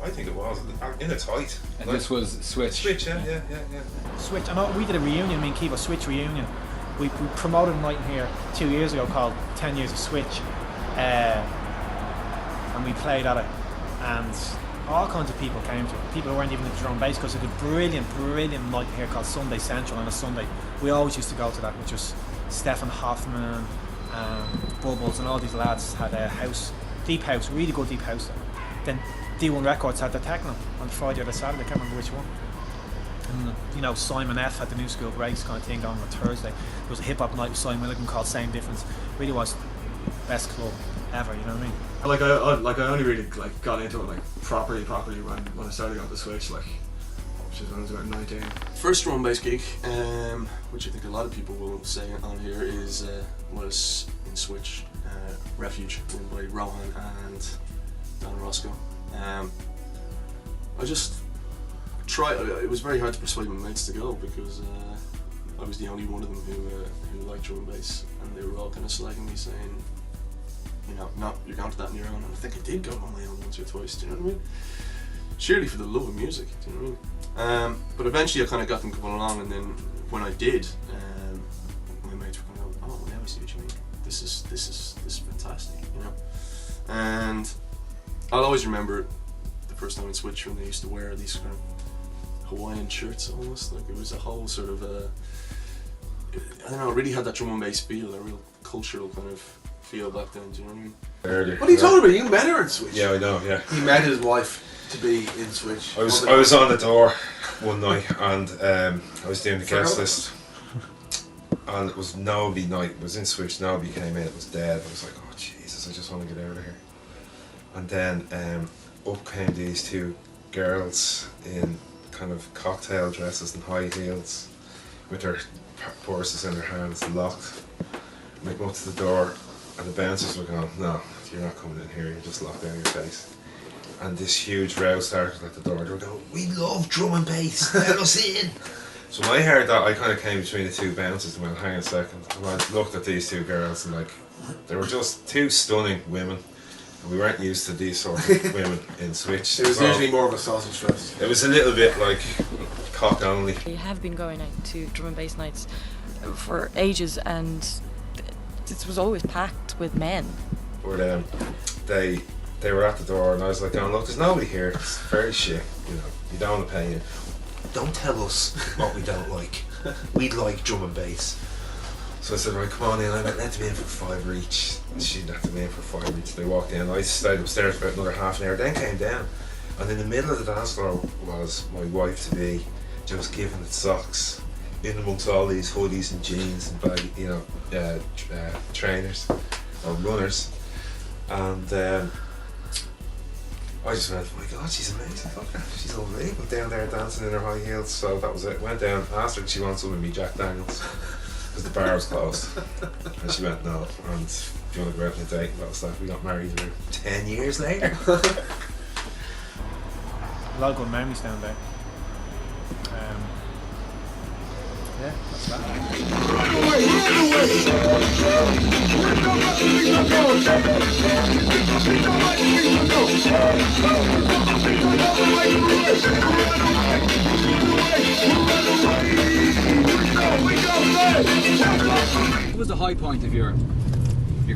Speaker 9: I think it was in its height.
Speaker 5: And this was Switch.
Speaker 9: Switch, yeah.
Speaker 8: Switch. I know we did a reunion. Me and Keevo, Switch reunion. We promoted a night in here 2 years ago called 10 Years of Switch, and we played at it, and all kinds of people came to it. People who weren't even into drum and bass, because it was a brilliant night here called Sunday Central on a Sunday. We always used to go to that, which was Stefan Hoffman, Bubbles, and all these lads had a house, deep house, really good deep house. Then D1 Records had the techno on Friday or the Saturday, I can't remember which one. And you know, Simon F had the New School Breaks kind of thing going on Thursday. There was a hip hop night with Simon Milligan called Same Difference. Really was best club ever, you know what I mean?
Speaker 14: Like I only really like got into it like properly when I started going to Switch, like which is when I was about 19.
Speaker 12: First drum and bass gig, which I think a lot of people will say on here, was in Switch, Refuge, run by Rohan and Dan Rosco. I just tried. It was very hard to persuade my mates to go because I was the only one of them who liked drum and bass, and they were all kind of slagging me, saying, you know, no, you're going to that on your own. And I think I did go on my own once or twice. Do you know what I mean? Surely for the love of music. Do you know what I mean? But eventually I kind of got them coming along, and then when I did, my mates were kind of, oh, now I see what you mean. This is fantastic, you know. And I'll always remember the first time in Switch when they used to wear these kind of Hawaiian shirts almost, like it was a whole sort of I don't know, it really had that drum and bass feel, a real cultural kind of feel back then, do you know what I mean?
Speaker 9: Earlier.
Speaker 1: What are you talking about? You met her in Switch.
Speaker 9: Yeah, I know, yeah.
Speaker 1: He met his wife to be in Switch.
Speaker 9: I was on the door one night and I was doing the guest list, and it was nobody night, it was in Switch, nobody came in, it was dead. I was like, oh Jesus, I just want to get out of here. And then up came these two girls in kind of cocktail dresses and high heels with their purses in their hands locked. And they go up to the door and the bouncers were going, no, you're not coming in here, you're just locked down your face. And this huge row started at the door. They were going, we love drum and bass, let us in. So when I heard that, I kind of came between the two bouncers and went, hang on a second. And I looked at these two girls and like, they were just two stunning women. We weren't used to these sorts of women in Switch.
Speaker 1: It was usually more of a sausage fest.
Speaker 9: It was a little bit like cock only.
Speaker 16: We have been going out to drum and bass nights for ages, and it was always packed with men.
Speaker 9: But they were at the door, and I was like, oh, look, there's nobody here. It's very shit, you know. You don't want to pay you. Don't tell us what we don't like. We'd like drum and bass. So I said, right, come on in. I went, let them in for $5 each. She let them in for $5 each. They walked in. I stayed upstairs for about another half an hour, then came down. And in the middle of the dance floor was my wife-to-be, just giving it socks in amongst all these hoodies and jeans and baggy, you know, trainers or runners. And I just went, oh my God, she's amazing. Look at her. She's unbelievable down there dancing in her high heels. So that was it. Went down, asked her if she wants some of me Jack Daniels. Because the bar was closed. And she went, no. And do you want to go out on a date? And that was that. We got married about 10 years later.
Speaker 8: A lot of good memories down there. Yeah, that's that.
Speaker 5: What was the high point of your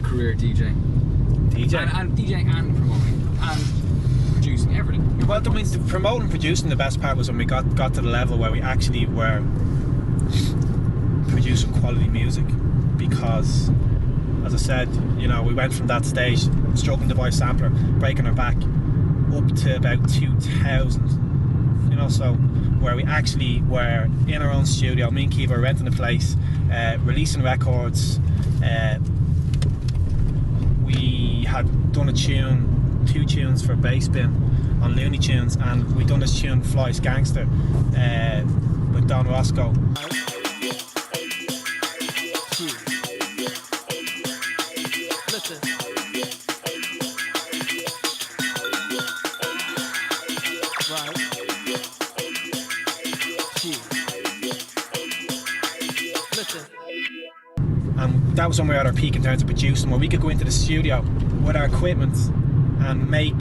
Speaker 5: career DJing?
Speaker 8: DJing?
Speaker 5: And DJing and promoting and producing, everything.
Speaker 8: Well, I mean, the promoting and producing, the best part was when we got to the level where we actually were producing quality music, because as I said, you know, we went from that stage struggling to buy a sampler, breaking our back, up to about 2000. You know, so where we actually were in our own studio, me and Keevo were renting a place, releasing records. We had done a tune, 2 tunes for Bass Bin on Looney Tunes, and we done this tune Fly's Gangster with Don Rosco. And that was when we were at our peak in terms of producing, where we could go into the studio with our equipment and make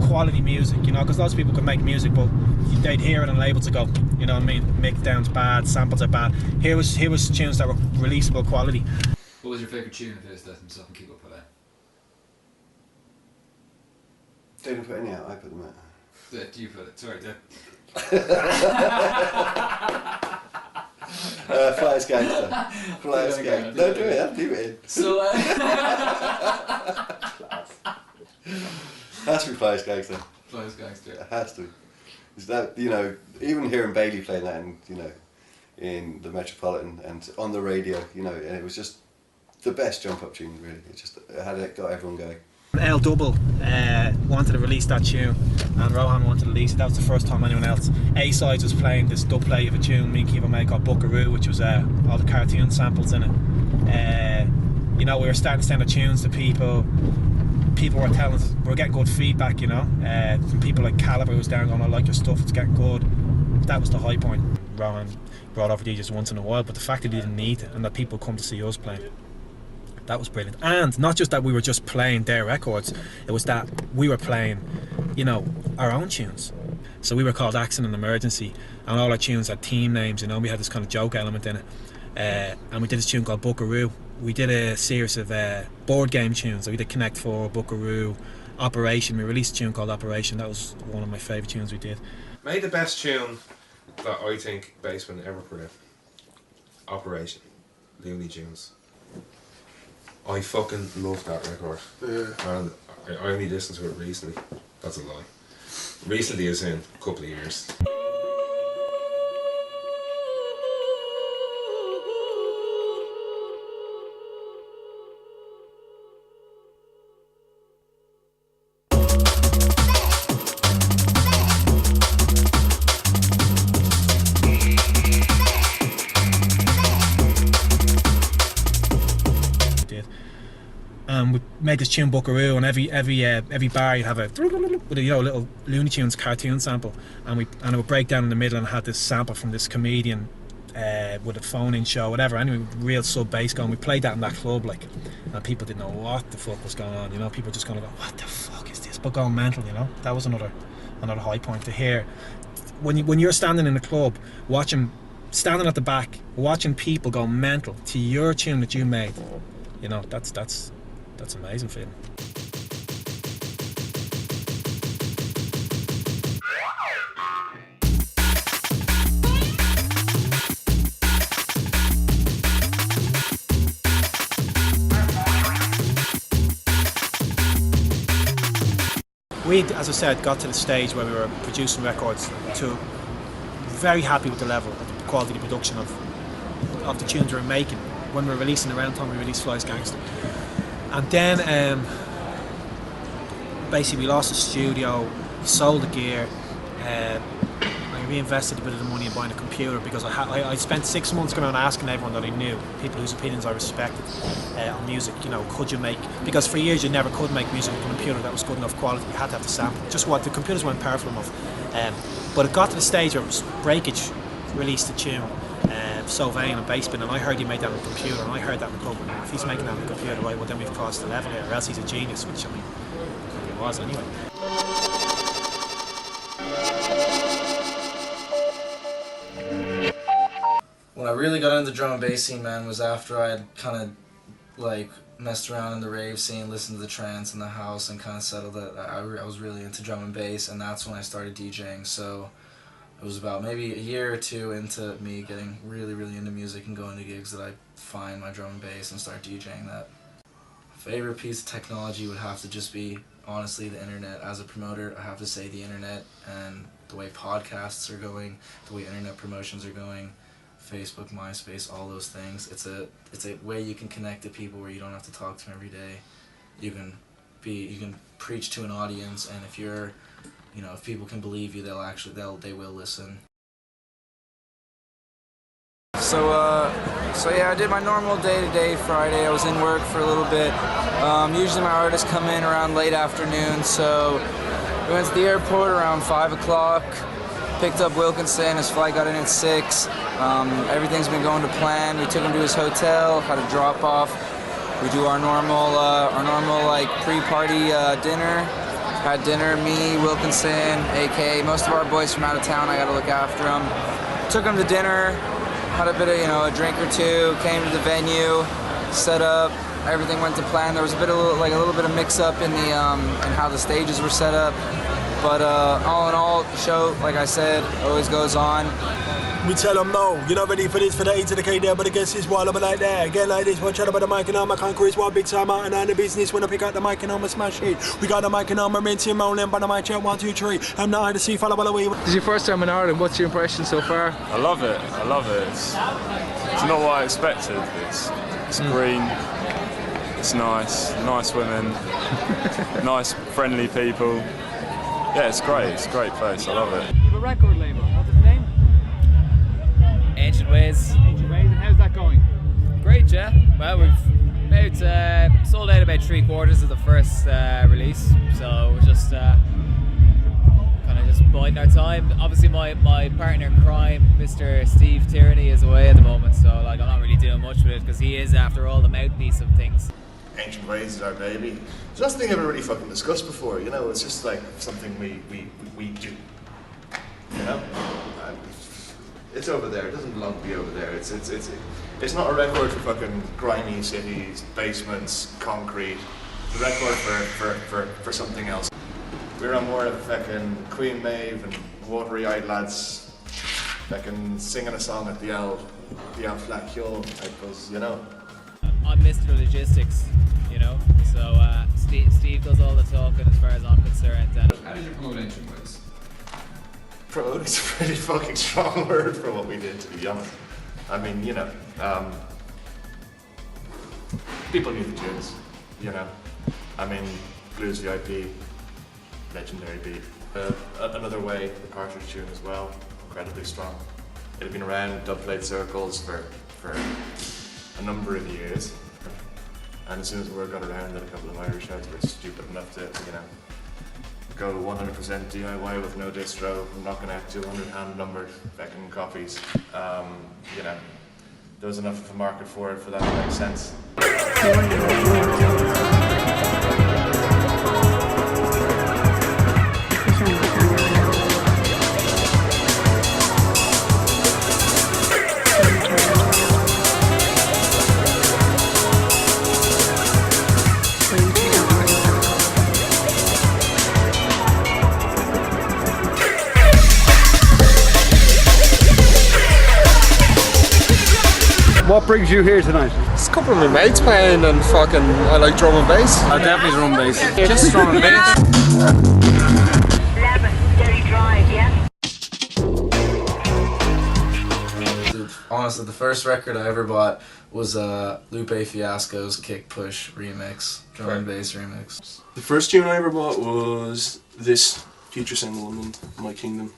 Speaker 8: quality music, you know, because lots of people could make music, but they'd hear it on labels to go, you know what I mean, mixdown's bad, samples are bad. Here was tunes that were releasable quality.
Speaker 5: What was your favourite tune of his that himself and Keevo put out?
Speaker 7: They didn't put any out, I put them out.
Speaker 5: Do you put it? Sorry,
Speaker 7: Fly's Gangster. Fly's Gangster. No, do it, leave it in.
Speaker 5: So,
Speaker 7: has to be Fly's Gangster.
Speaker 5: Fly's Gangster.
Speaker 7: It has to. Is that, you know, even hearing Bailey playing that in, you know, in the Metropolitan and on the radio, you know, and it was just the best jump up tune, really. It got everyone going.
Speaker 8: L Double wanted to release that tune, and Rohan wanted to release it. That was the first time anyone else. A-Sides was playing this dub play of a tune me and Keevo made called Buckaroo, which was all the cartoon samples in it. You know, we were starting to send the tunes to people. People were telling us, we were getting good feedback, you know, from people like Calibre was down going, I like your stuff, it's getting good. That was the high point. Rohan brought over DJs once in a while, but the fact that he didn't need it and that people come to see us playing, that was brilliant. And not just that we were just playing their records, it was that we were playing, you know, our own tunes. So we were called Accident and Emergency, and all our tunes had team names, you know, we had this kind of joke element in it. And we did this tune called Buckaroo. We did a series of board game tunes. So we did Connect 4, Buckaroo, Operation. We released a tune called Operation. That was one of my favourite tunes we did.
Speaker 9: Made the best tune that I think Bassman ever put out. Operation. Looney Tunes. I fucking love that record. Yeah. And I only listened to it recently. That's a lie. Recently as in a couple of years.
Speaker 8: We made this tune Buckaroo, and every bar you'd have a with a, you know, little Looney Tunes cartoon sample, and it would break down in the middle and had this sample from this comedian with a phone-in show, whatever. Anyway, real sub bass going. We played that in that club, like, and people didn't know what the fuck was going on. You know, people just kind of go, "What the fuck is this?" But going mental. You know, that was another high point to hear. When you're standing in the club, standing at the back, watching people go mental to your tune that you made. You know, that's an amazing feeling. We, as I said, got to the stage where we were producing records to very happy with the level, of the quality of production of the tunes we were making. When we were releasing around time, we released Fly's Gangster. And then basically we lost the studio, sold the gear, I reinvested a bit of the money in buying a computer because I spent 6 months going around asking everyone that I knew, people whose opinions I respected on music, you know, could you make, because for years you never could make music with a computer that was good enough quality, you had to have the sample, just what, the computers weren't powerful enough. But it got to the stage where it was Breakage released a tune, So Vain and Bass Bin, and I heard he made that on a computer, and I heard that in the club, and if he's making that on a computer, right, well then we've crossed the level here, or else he's a genius, which I mean, he was anyway.
Speaker 11: When I really got into the drum and bass scene, man, was after I had kind of like messed around in the rave scene, listened to the trance in the house, and kind of settled that I was really into drum and bass, and that's when I started DJing. So it was about maybe a year or two into me getting really, really into music and going to gigs that I find my drum and bass and start DJing that. Favorite piece of technology would have to just be, honestly, the internet. As a promoter, I have to say the internet and the way podcasts are going, the way internet promotions are going, Facebook, MySpace, all those things. It's a way you can connect to people where you don't have to talk to them every day. You can preach to an audience, and if you're, if people can believe you, they will listen. So yeah, I did my normal day-to-day Friday. I was in work for a little bit. Usually my artists come in around late afternoon, so we went to the airport around 5 o'clock, picked up Wilkinson, his flight got in at 6. Everything's been going to plan. We took him to his hotel, had a drop-off. We do our normal like pre-party dinner. Had dinner, me, Wilkinson, AK, most of our boys from out of town, I gotta look after them. Took them to dinner, had a bit of, a drink or two, came to the venue, set up, everything went to plan. There was a little bit of mix-up in the in how the stages were set up. But all in all, the show, like I said, always goes on.
Speaker 3: We tell them no, you're not ready for this, for the A to the K there, but I guess it's while I'm like that. Again like this, watch out about the mic and I can't crease one big time out and on the business. When I pick out the mic and I'm a smash hit. We got the mic and I'm a rinse him rolling, but I might check 1, 2, 3. I'm not hard to see, follow by the way.
Speaker 4: This is your first time in Ireland, what's your impression so far?
Speaker 23: I love it. It's not what I expected. It's green, it's nice women, nice friendly people. Yeah, it's a great place, I love it.
Speaker 5: You have a record label, what's its name?
Speaker 24: Ancient Ways.
Speaker 5: Ancient Ways, and how's that going?
Speaker 24: Great, yeah. Well, we've about sold out about 3/4 of the first release, so we're just kind of just biding our time. Obviously, my partner in crime, Mr. Steve Tierney, is away at the moment, so like I'm not really doing much with it because he is, after all, the mouthpiece of things.
Speaker 6: Ancient Ways is our baby. It's not something I've ever really fucking discussed before, it's just like something we do, It's over there, it doesn't belong to be over there. It's not a record for fucking grimy cities, basements, concrete. It's a record for something else. We're on more of a fucking Queen Maeve and watery-eyed lads fucking singing a song at the old Flat Hill type buzz,
Speaker 24: I'm Mr. Logistics, so Steve does all the talking as far as I'm concerned.
Speaker 5: How did you promote Ancient Ways?
Speaker 6: Promote is a pretty fucking strong word for what we did, to be honest. I mean, people knew the tunes, I mean, Blues VIP, legendary beat. Another Way, the Partridge tune as well, incredibly strong. It had been around dubplate circles for a number of years. And as soon as the word got around that a couple of Irish heads were stupid enough to, go 100% DIY with no distro, knocking out 200 hand-numbered fucking copies. There was enough of a market for it for that to make sense.
Speaker 3: What brings you here tonight?
Speaker 18: Just a couple of my mates playing and fucking, I like drum and bass.
Speaker 2: Definitely drum and bass. Just drum and bass.
Speaker 11: Honestly, the first record I ever bought was Lupe Fiasco's Kick Push remix, drum and bass remix.
Speaker 12: The first tune I ever bought was this Future Sound London, My Kingdom,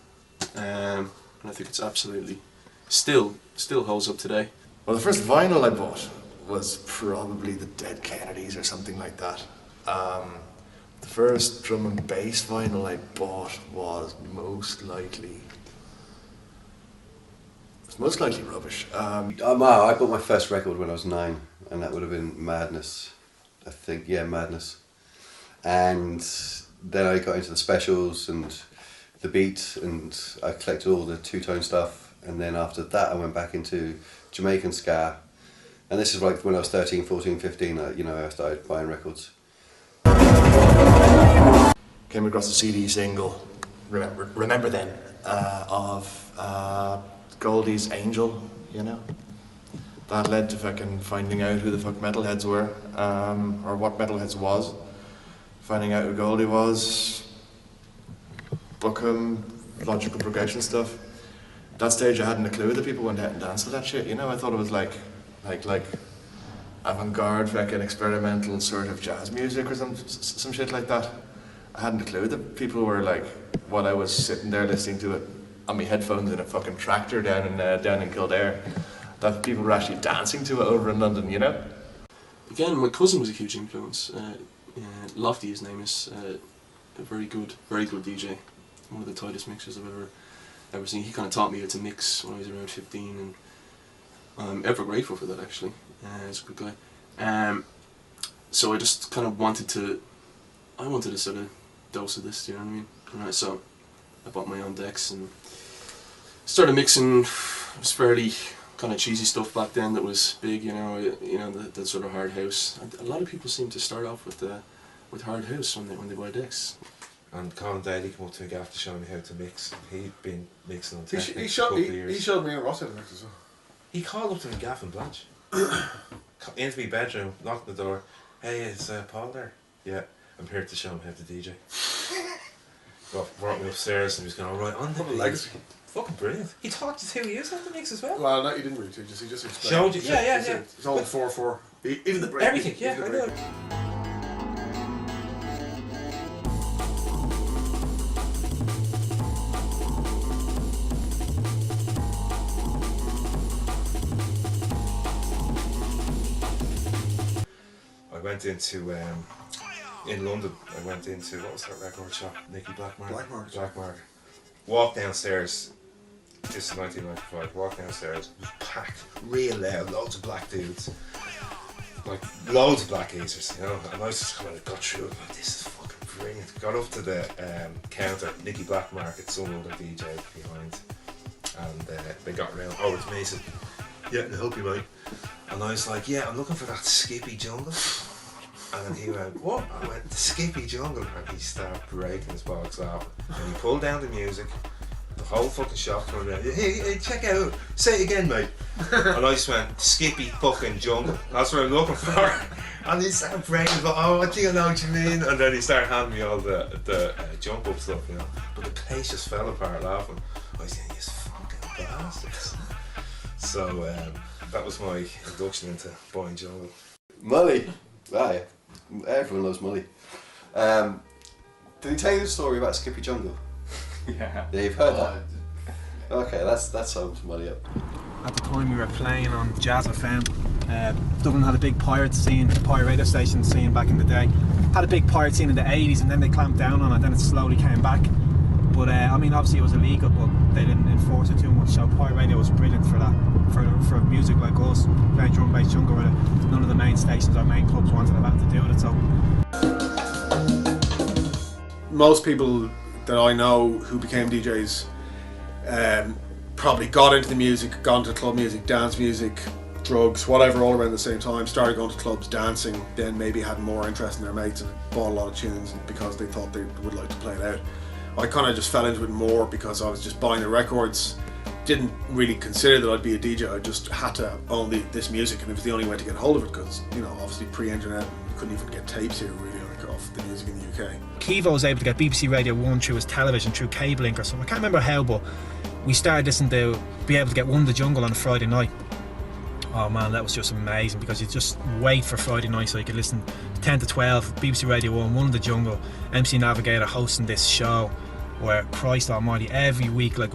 Speaker 12: and I think it's absolutely still holds up today.
Speaker 6: Well, the first vinyl I bought was probably the Dead Kennedys or something like that. The first drum and bass vinyl I bought was most likely rubbish.
Speaker 7: I bought my first record when I was 9, and that would have been Madness. I think, yeah, Madness. And then I got into the specials and the beat, and I collected all the two-tone stuff. And then after that, I went back into Jamaican ska. And this is like when I was 13, 14, 15, I started buying records.
Speaker 6: Came across a CD single, remember then, of Goldie's Angel, that led to fucking finding out who the fuck metalheads were, or what metalheads was, finding out who Goldie was, book him, logical progression stuff. At that stage I hadn't a clue that people went out and danced to that shit, you know. I thought it was like avant-garde fucking experimental sort of jazz music or some shit like that. I hadn't a clue that people were like, while I was sitting there listening to it on my headphones in a fucking tractor down in Kildare, that people were actually dancing to it over in London, you know?
Speaker 12: Again, my cousin was a huge influence. Lofty, his name is, a very good DJ. One of the tightest mixers I've ever seen. He kind of taught me how to mix when I was around 15, and I'm ever grateful for that, actually. He's a good guy. So I just kind of wanted a sort of dose of this, you know what I mean? And so I bought my own decks and started mixing. It was fairly kind of cheesy stuff back then that was big, you know, that sort of hard house. A lot of people seem to start off with hard house when they buy decks.
Speaker 9: And Colin Daly came up to me after to show me how to mix. He'd been mixing on Technics
Speaker 1: He
Speaker 9: years.
Speaker 1: showed me a Ross how to mix as well.
Speaker 9: He called up to me, Gavan Blanche, into my bedroom, knocked on the door. Hey, is Paul there? Yeah, I'm here to show him how to DJ. Brought me upstairs and he was going, alright, on the
Speaker 1: legacy.
Speaker 9: Fucking brilliant. He taught you 2 years how to mix as well?
Speaker 1: Well, no, he didn't really teach us, he just explained.
Speaker 9: Showed you? Yeah.
Speaker 1: It's all 4/4. Even the break.
Speaker 9: Everything, yeah, I know. I went into, in London, I went into, what was that record shop? Nicky Blackmarket. Walked downstairs, this is 1995, walked downstairs, it was packed, real loud, loads of black dudes. Like, loads of black geezers, you know, and I was just kind of got through it, like, this is fucking brilliant. Got up to the counter, Nicky Blackmarket, some other DJ behind, and they got around, it's me, said, yeah, to help you, mate. And I was like, yeah, I'm looking for that Skippy Jungle. And he went, what? I went, the Skippy Jungle. And he started breaking his box off. And he pulled down the music. The whole fucking shop turned around. Hey, check it out. Say it again, mate. And I just went, Skippy fucking Jungle. That's what I'm looking for. And he started breaking his box. Oh, what do you know what you mean? And then he started handing me all the jump up stuff, you know. But the place just fell apart laughing. I was saying, you fucking bastards. So, that was my induction into buying jungle.
Speaker 7: Mully, yeah, everyone loves Mully. Did he tell you the story about Skippy Jungle?
Speaker 24: Yeah.
Speaker 7: Yeah, you've heard that. Okay, that's sums Mully up.
Speaker 8: At the time we were playing on Jazz FM. Dublin had a big pirate scene, pirate radio station scene back in the day. Had a big pirate scene in the 80s, and then they clamped down on it, then it slowly came back. But I mean, obviously it was illegal, but they didn't enforce it too much. So pirate radio was brilliant for that, for music like us, playing drum bass jungle, where none of the main stations or main clubs wanted about to do with it. So
Speaker 1: most people that I know who became DJs probably got into the music, got into club music, dance music, drugs, whatever, all around the same time. Started going to clubs, dancing, then maybe had more interest in their mates and bought a lot of tunes because they thought they would like to play it out. I kind of just fell into it more because I was just buying the records, didn't really consider that I'd be a DJ. I just had to own this music, and it was the only way to get hold of it because, you know, obviously pre-internet, you couldn't even get tapes here really, like, off the music in the UK.
Speaker 8: Keevo was able to get BBC Radio 1 through his television, through cable link or something. I can't remember how, but we started listening to, be able to get One the Jungle on a Friday night. Oh man, that was just amazing because you just wait for Friday night so you could listen 10 to 12, BBC Radio 1, One the Jungle, MC Navigator hosting this show where, Christ almighty, every week, like,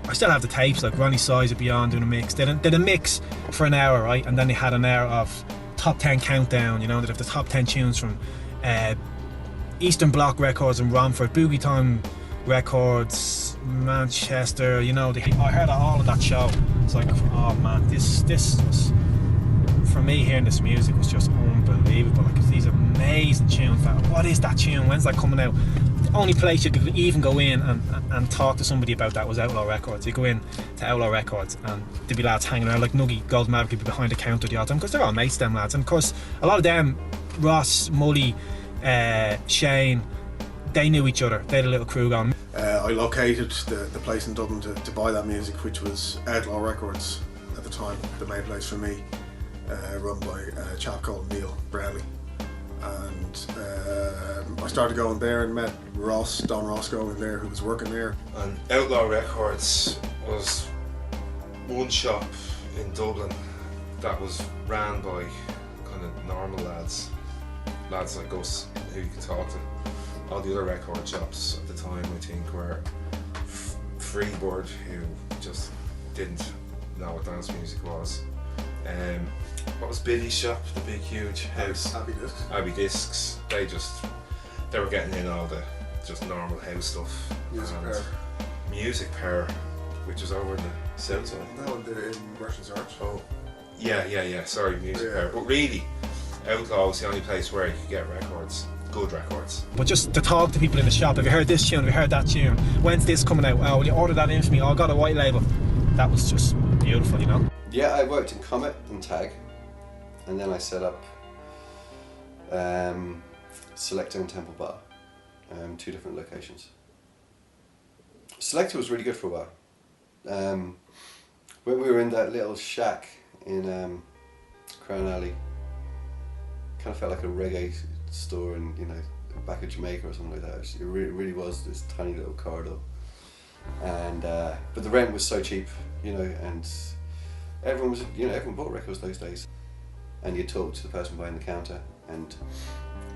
Speaker 8: I still have the tapes, like Ronnie Size would be on doing a mix. They did a mix for an hour, right? And then they had an hour of top 10 countdown, you know, they'd have the top 10 tunes from Eastern Bloc Records in Romford, Boogie Time Records, Manchester, you know, I heard all of that show. It's like, oh man, this was, for me, hearing this music was just unbelievable. Like, these amazing tunes. What is that tune? When's that coming out? The only place you could even go in and talk to somebody about that was Outlaw Records. You go in to Outlaw Records and there'd be lads hanging around, like Nuggy, Gold Maverick would be behind the counter the odd time because they're all mates, them lads. And of course, a lot of them, Ross, Mully, Shane, they knew each other. They had a little crew going.
Speaker 1: I located the place in Dublin to buy that music, which was Outlaw Records at the the time, the main place for me, run by a chap called Neil Browne. And I started going there and met Don Rosco in there, who was working there.
Speaker 9: And Outlaw Records was one shop in Dublin that was ran by kind of normal lads like us who you could talk to. All the other record shops at the time, I think, were Freebird, who just didn't know what dance music was. What was Billy's shop? The big huge house. Abbey Discs. They were getting in all the just normal house stuff. Music Power, which was over in the south side.
Speaker 1: No, in Merchants Arch.
Speaker 9: Oh, yeah. Sorry, Music Power. But really, Outlaw was the only place where you could get records. Good records.
Speaker 8: But just to talk to people in the shop, have you heard this tune, have you heard that tune, when's this coming out, will you order that in for me, I got a white label. That was just beautiful, you know.
Speaker 7: Yeah, I worked in Comet and Tag, and then I set up Selector and Temple Bar, 2 different locations. Selector was really good for a while. When we were in that little shack in Crown Alley, kind of felt like a reggae store in, you know, back of Jamaica or something like that. It really was this tiny little corridor, and but the rent was so cheap, you know, and everyone bought records those days. And you'd talk to the person behind the counter, and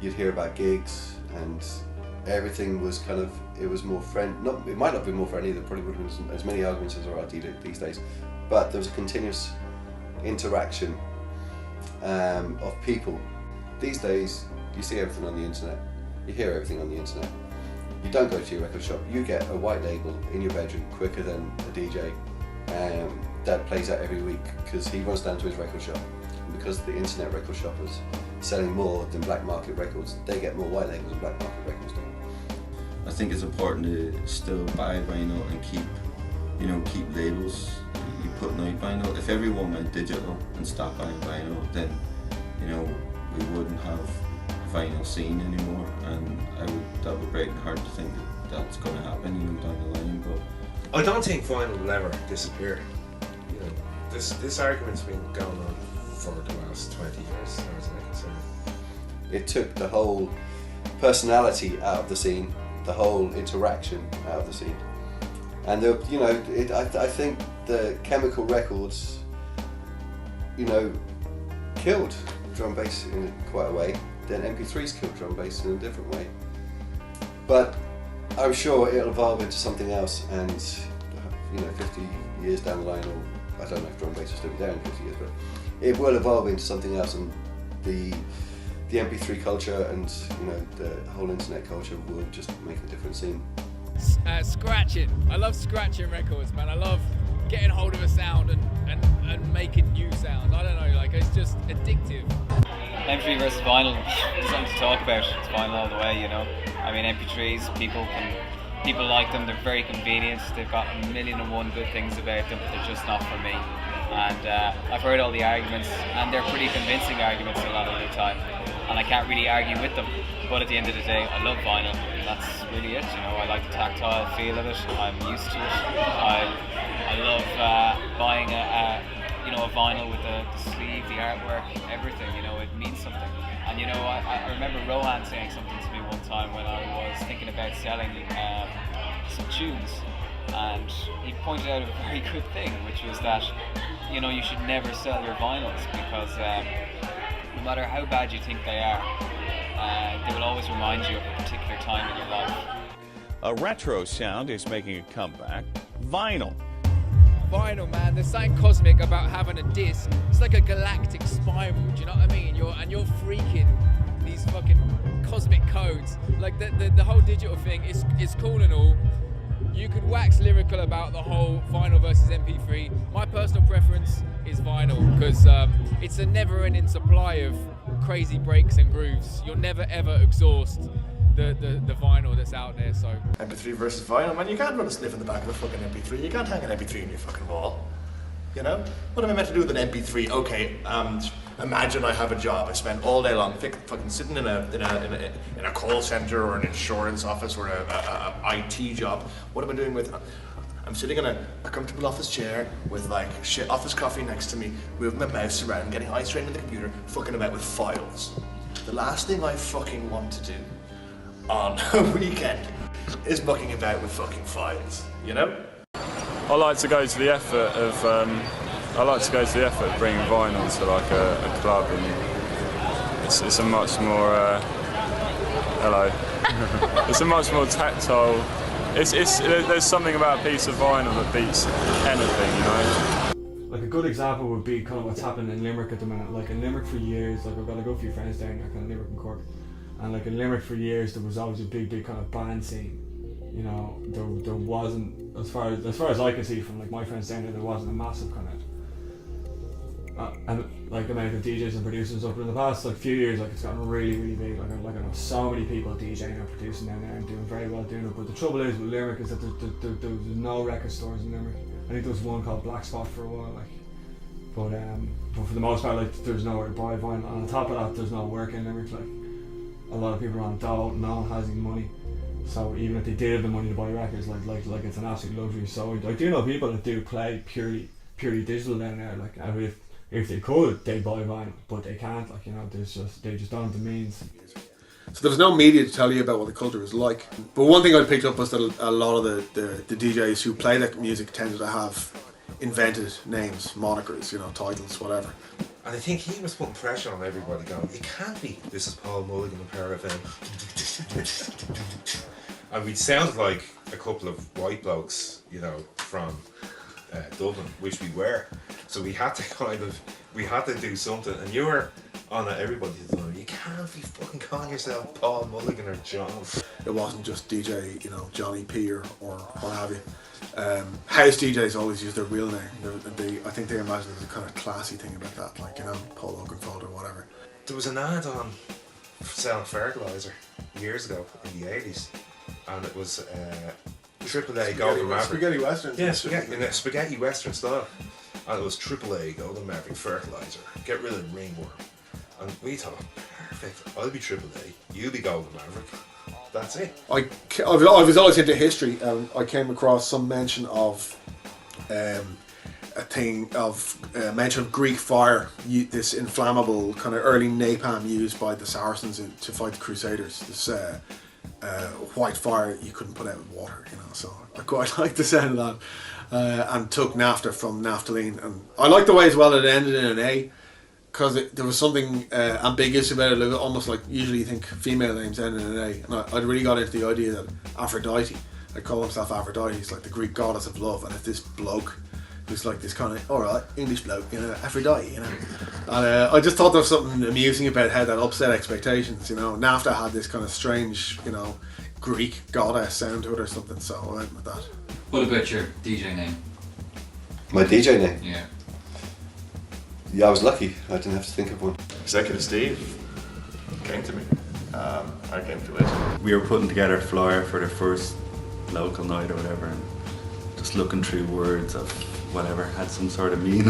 Speaker 7: you'd hear about gigs, and everything was kind of, it was more it might not be more friendly, there probably would have been as many arguments as there are these days, but there was a continuous interaction of people. These days, you see everything on the internet, you hear everything on the internet. You don't go to your record shop, you get a white label in your bedroom quicker than a DJ that plays out every week, because he runs down to his record shop. And because the internet record shop is selling more than black market records, they get more white labels than black market records do.
Speaker 10: I think it's important to still buy vinyl and keep labels. You put out vinyl. If everyone went digital and stopped buying vinyl, then, you know, we wouldn't have a vinyl scene anymore, and that would break my heart to think that that's going to happen, you know, down the line. But
Speaker 9: I don't think vinyl will ever disappear. You know, this argument's been going on for the last 20 years, as far as I'm concerned.
Speaker 7: It took the whole personality out of the scene, the whole interaction out of the scene, and I think the chemical records, you know, killed drum bass in quite a way. Then MP3s killed drum bass in a different way. But I'm sure it'll evolve into something else, and 50 years down the line, or I don't know if drum bass will still be there in 50 years, but it will evolve into something else, and the MP3 culture and the whole internet culture will just make a different scene.
Speaker 24: Scratching. I love scratching records, man. I love getting hold of a sound and making new sounds. I don't know, like, it's just addictive.
Speaker 22: MP3 versus vinyl, something to talk about. It's vinyl all the way, you know. I mean, MP3s, people like them. They're very convenient. They've got 1,000,001 good things about them, but they're just not for me. And I've heard all the arguments, and they're pretty convincing arguments a lot of the time. And I can't really argue with them. But at the end of the day, I love vinyl, and that's really it. You know, I like the tactile feel of it. I'm used to it. I love buying a vinyl with the sleeve, the artwork, everything. You know, it means something. And you know, I remember Rohan saying something to me one time when I was thinking about selling some tunes, and he pointed out a very good thing, which was that, you know, you should never sell your vinyls, because no matter how bad you think they are, they will always remind you of a particular time in your life.
Speaker 13: A retro sound is making a comeback. Vinyl.
Speaker 24: Vinyl, man, there's something cosmic about having a disc. It's like a galactic spiral, do you know what I mean? You're freaking these fucking cosmic codes. Like the whole digital thing is cool and all. You could wax lyrical about the whole vinyl versus MP3. My personal preference is vinyl, because it's a never-ending supply of crazy breaks and grooves. You'll never ever exhaust the vinyl that's out there. So
Speaker 6: MP3 versus vinyl, man, you can't run a sniff in the back of a fucking MP3. You can't hang an MP3 on your fucking wall. You know? What am I meant to do with an MP3? Okay, imagine I have a job. I spend all day long fucking sitting in a call center or an insurance office or a IT job. What am I doing with? I'm sitting in a comfortable office chair with like shit office coffee next to me, moving my mouse around, getting eye strain on the computer, fucking about with files. The last thing I fucking want to do on a weekend is mucking about with fucking files, you know?
Speaker 23: I like to go to the effort of bringing vinyl to like a club, and it's a much more it's a much more tactile. There's something about a piece of vinyl that beats anything, you know.
Speaker 14: Like a good example would be kind of what's happening in Limerick at the minute. Like in Limerick for years, like I've got a good few friends down there, kind of Limerick and Cork, and like in Limerick for years there was always a big kind of band scene. You know, there wasn't, as far as I can see from like my friends down there wasn't a massive kind of and like amount of DJs and producers up in the past like few years. Like it's gotten really big. Like I know so many people DJing and producing down there and doing very well doing it. But the trouble is with Limerick is that there's no record stores in Limerick. I think there was one called Black Spot for a while, like, but for the most part, like, there's nowhere to buy vinyl. And on top of that, there's no work in Limerick. Like, a lot of people are on Doyle, no one has any money. So even if they did have the money to buy records, like it's an absolute luxury. So I do know people that do play purely digital down there. Like, if they could, they'd buy vinyl, but they can't. Like, you know, they just don't have the means.
Speaker 1: So there was no media to tell you about what the culture was like. But one thing I picked up was that a lot of the DJs who play that music tended to have invented names, monikers, you know, titles, whatever.
Speaker 9: And I think he was putting pressure on everybody going, it can't be, this is Paul Mulligan and Power FM. And we'd sound like a couple of white blokes, you know, from Dublin, which we were. So we had to do something. And you were on it, everybody's done it. You can't be fucking calling yourself Paul Mulligan or John.
Speaker 1: It wasn't just DJ, you know, Johnny P or what have you. House DJs always use their real name. I think they imagine there's a kind of classy thing about that, like, you know, Paul Oakenfold or whatever.
Speaker 9: There was an ad on selling fertiliser years ago in the 80s, and it was AAA Golden Maverick.
Speaker 1: Spaghetti Western.
Speaker 9: Yeah, spaghetti Western style. And it was AAA Golden Maverick fertiliser. Get rid of ringworm. And we thought, perfect, I'll be AAA, you'll be Golden Maverick. That's it.
Speaker 1: I was always into history, and I came across some mention of mention of Greek fire, this inflammable kind of early napalm used by the Saracens to fight the Crusaders. This white fire you couldn't put out with water, you know. So I quite like the sound of that, and took Naphta from naphthalene, and I like the way as well it ended in an A. Because there was something ambiguous about it, almost like usually you think female names end in an A, and I really got into the idea that Aphrodite, I call himself Aphrodite, he's like the Greek goddess of love, and if this bloke who's like this kind of, alright, English bloke, you know, Aphrodite, you know, and I just thought there was something amusing about how that upset expectations, you know. Naphta had this kind of strange, you know, Greek goddess sound to it or something, so I went with that.
Speaker 5: What about your DJ name?
Speaker 7: My DJ name?
Speaker 5: Yeah.
Speaker 7: Yeah, I was lucky. I didn't have to think of one.
Speaker 6: Executive Steve came to me. I came to it.
Speaker 15: We were putting together a flyer for the first local night or whatever, and just looking through words of whatever had some sort of meaning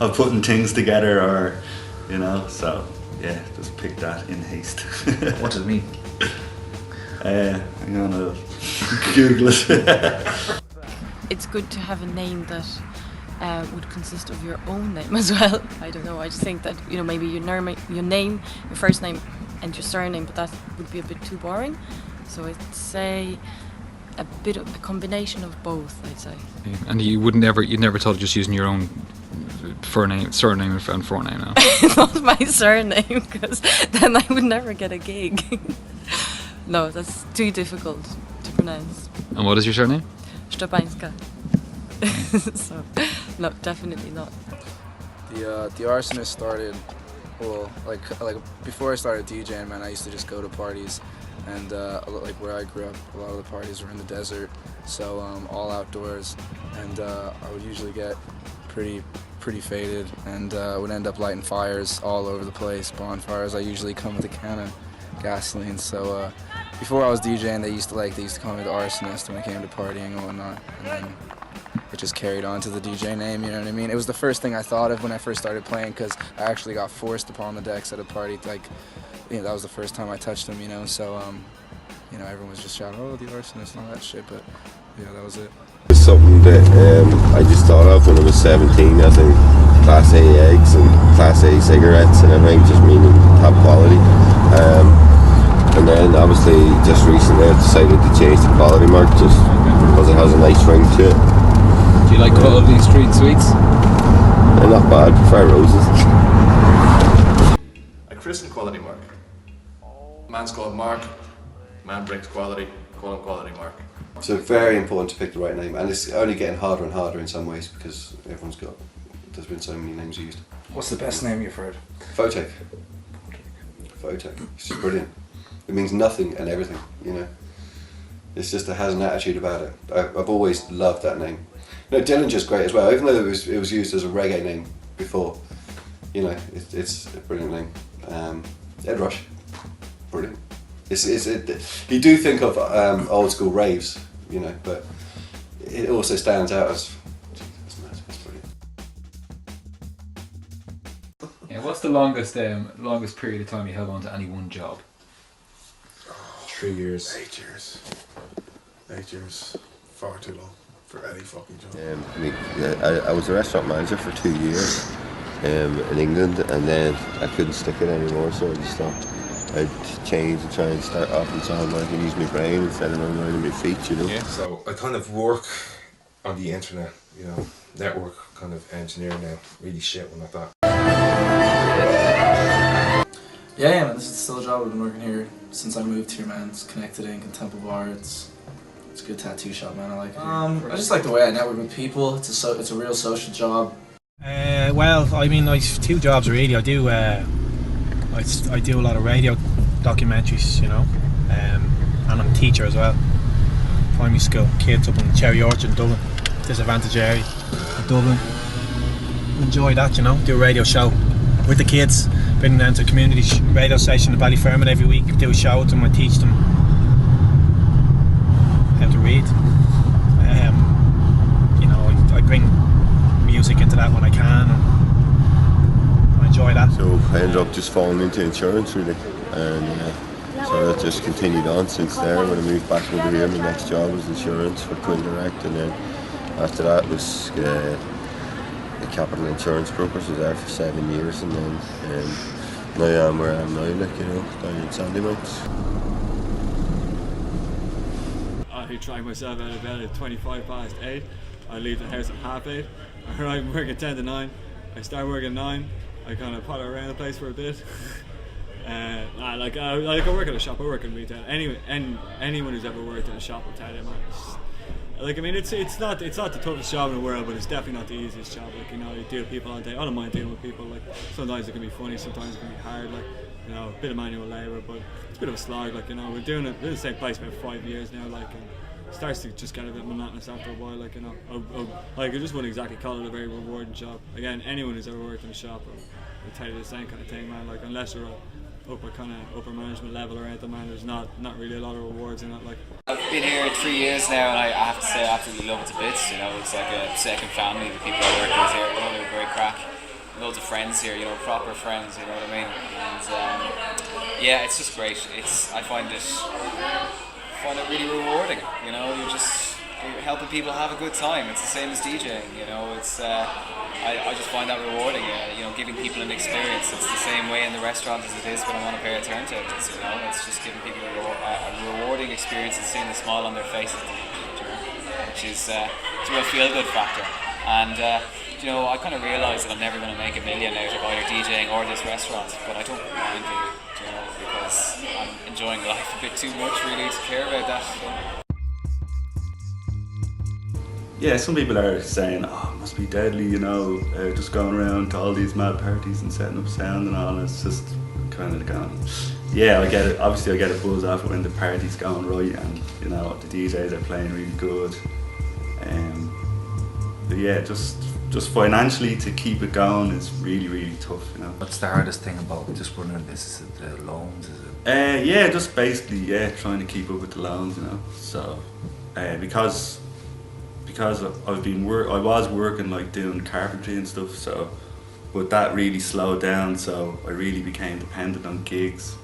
Speaker 15: of putting things together, or, you know, so yeah, just picked that in haste.
Speaker 5: What does it mean?
Speaker 15: I'm gonna Google it.
Speaker 16: It's good to have a name that would consist of your own name as well. I don't know, I just think that, you know, maybe your name, your first name and your surname, but that would be a bit too boring. So I'd say a bit of a combination of both, I'd say.
Speaker 5: Yeah. And you never thought of just using your own surname and forename now?
Speaker 16: Not my surname, because then I would never get a gig. No, that's too difficult to pronounce.
Speaker 5: And what is your surname?
Speaker 16: Kszczepanska. So, no, definitely not.
Speaker 11: The Arsonist started, well, like before I started DJing, man, I used to just go to parties, and like where I grew up, a lot of the parties were in the desert, so all outdoors, and I would usually get pretty faded, and would end up lighting fires all over the place, bonfires. I usually come with a can of gasoline, so before I was DJing, they used to call me the Arsonist when it came to partying and whatnot, and then it just carried on to the DJ name, you know what I mean? It was the first thing I thought of when I first started playing, because I actually got forced upon the decks at a party. Like, you know, that was the first time I touched them, you know, so, you know, everyone was just shouting, oh, the Arsonist and all that shit, but,
Speaker 12: yeah, that was it.
Speaker 17: It's something that I just thought of when I was 17. I think Class A eggs and Class A cigarettes and everything, just meaning top quality. And then obviously just recently I decided to change the quality mark just because it has a nice ring to it.
Speaker 5: Do you like quality street sweets?
Speaker 17: They're not bad, prefer roses.
Speaker 6: A Christian quality mark. Man's called Mark, man brings quality, call him quality mark.
Speaker 7: So very important to pick the right name, and it's only getting harder and harder in some ways because there's been so many names used.
Speaker 5: What's the best name you've heard?
Speaker 7: Photek. Photek. It's just brilliant. It means nothing and everything, you know. It's just, it has an attitude about it. I've always loved that name. No, Dillinger's great as well, even though it was used as a reggae name before. You know, it's a brilliant name. Ed Rush, brilliant. You do think of old school raves, you know, but it also stands out as, that's brilliant.
Speaker 5: Yeah, what's the longest period of time you held on to any one job?
Speaker 9: 3 years.
Speaker 1: 8 years. 8 years. Far too long for any fucking job.
Speaker 17: I was a restaurant manager for 2 years in England, and then I couldn't stick it anymore, so I just thought I'd change and try and start off in something where I can use my brain instead of relying on my feet, you know.
Speaker 9: Yeah, so I kind of work on the internet, you know, network kind of engineer now. Really shit when at that.
Speaker 11: Yeah, man, this is still a job. I've been working here since I moved here, man. It's Connected Ink and Temple Bar. It's a good tattoo shop, man. I like it. I just like the way I network with people. It's a real social job.
Speaker 8: Well, I mean, I've 2 jobs really. I do I do a lot of radio documentaries, you know, and I'm a teacher as well. Primary school kids up in Cherry Orchard in Dublin, disadvantaged area in Dublin. Enjoy that, you know. Do a radio show with the kids. Bring them down to a community radio station in Ballyfermot every week. Do a show with them. I teach them how to read. You know, I bring music into that when I can. And I enjoy that.
Speaker 17: So I ended up just falling into insurance really, and so that just continued on since there. When I moved back over here, my next job was insurance for Twin Direct, and then after that was the Capital Insurance Brokers. Was there for 7 years, and then now I am where I am now, like, you know, down in Sandymount.
Speaker 14: I try myself out of bed at 8:25. I leave the house at 8:30. I arrive and work at 10 to 9. I start work at 9. I kind of potter around the place for a bit. I work at a shop. I work in retail. Anyone who's ever worked in a shop will tell you, man. It's not the toughest job in the world, but it's definitely not the easiest job. Like, you know, you deal with people all day. I don't mind dealing with people. Like, sometimes it can be funny, sometimes it can be hard. Like, you know, a bit of manual labour, but it's a bit of a slog. Like, you know, we're doing it. We're in the same place about 5 years now. Like, and it starts to just get a bit monotonous after a while. Like, you know, I just wouldn't exactly call it a very rewarding job. Again, anyone who's ever worked in a shop will tell you the same kind of thing, man. Like, unless you're upper management level or anything, man, there's not really a lot of rewards in it. Like,
Speaker 22: I've been here 3 years now, and I have to say I absolutely love it to bits. You know, it's like a second family. The people I work with here, you know, they're great crack. Loads of friends here, you know, proper friends. You know what I mean? And yeah, it's just great. I find it really rewarding. You know, you're helping people have a good time. It's the same as DJing. You know, it's I just find that rewarding. You know, giving people an experience. It's the same way in the restaurant as it is when I'm on a pair of turntables. You know, it's just giving people a rewarding experience and seeing the smile on their faces, which is it's a real feel-good factor. And you know, I kind of realise that I'm never going to make $1 million out of either DJing or this restaurant, but I don't mind it, you know, because I'm enjoying life a bit too much really to care about that.
Speaker 15: Yeah, some people are saying, oh, it must be deadly, you know, just going around to all these mad parties and setting up sound and all. It's just kind of going, yeah, I get it. Obviously, I get a buzz off it when the party's going right and, you know, the DJs are playing really good. But yeah, just financially to keep it going is really, really tough, you know.
Speaker 19: What's the hardest thing about just running this? Is it the loans? Is it?
Speaker 15: Yeah, just basically, trying to keep up with the loans, you know. So, because I was working like doing carpentry and stuff, so, but that really slowed down, so I really became dependent on gigs.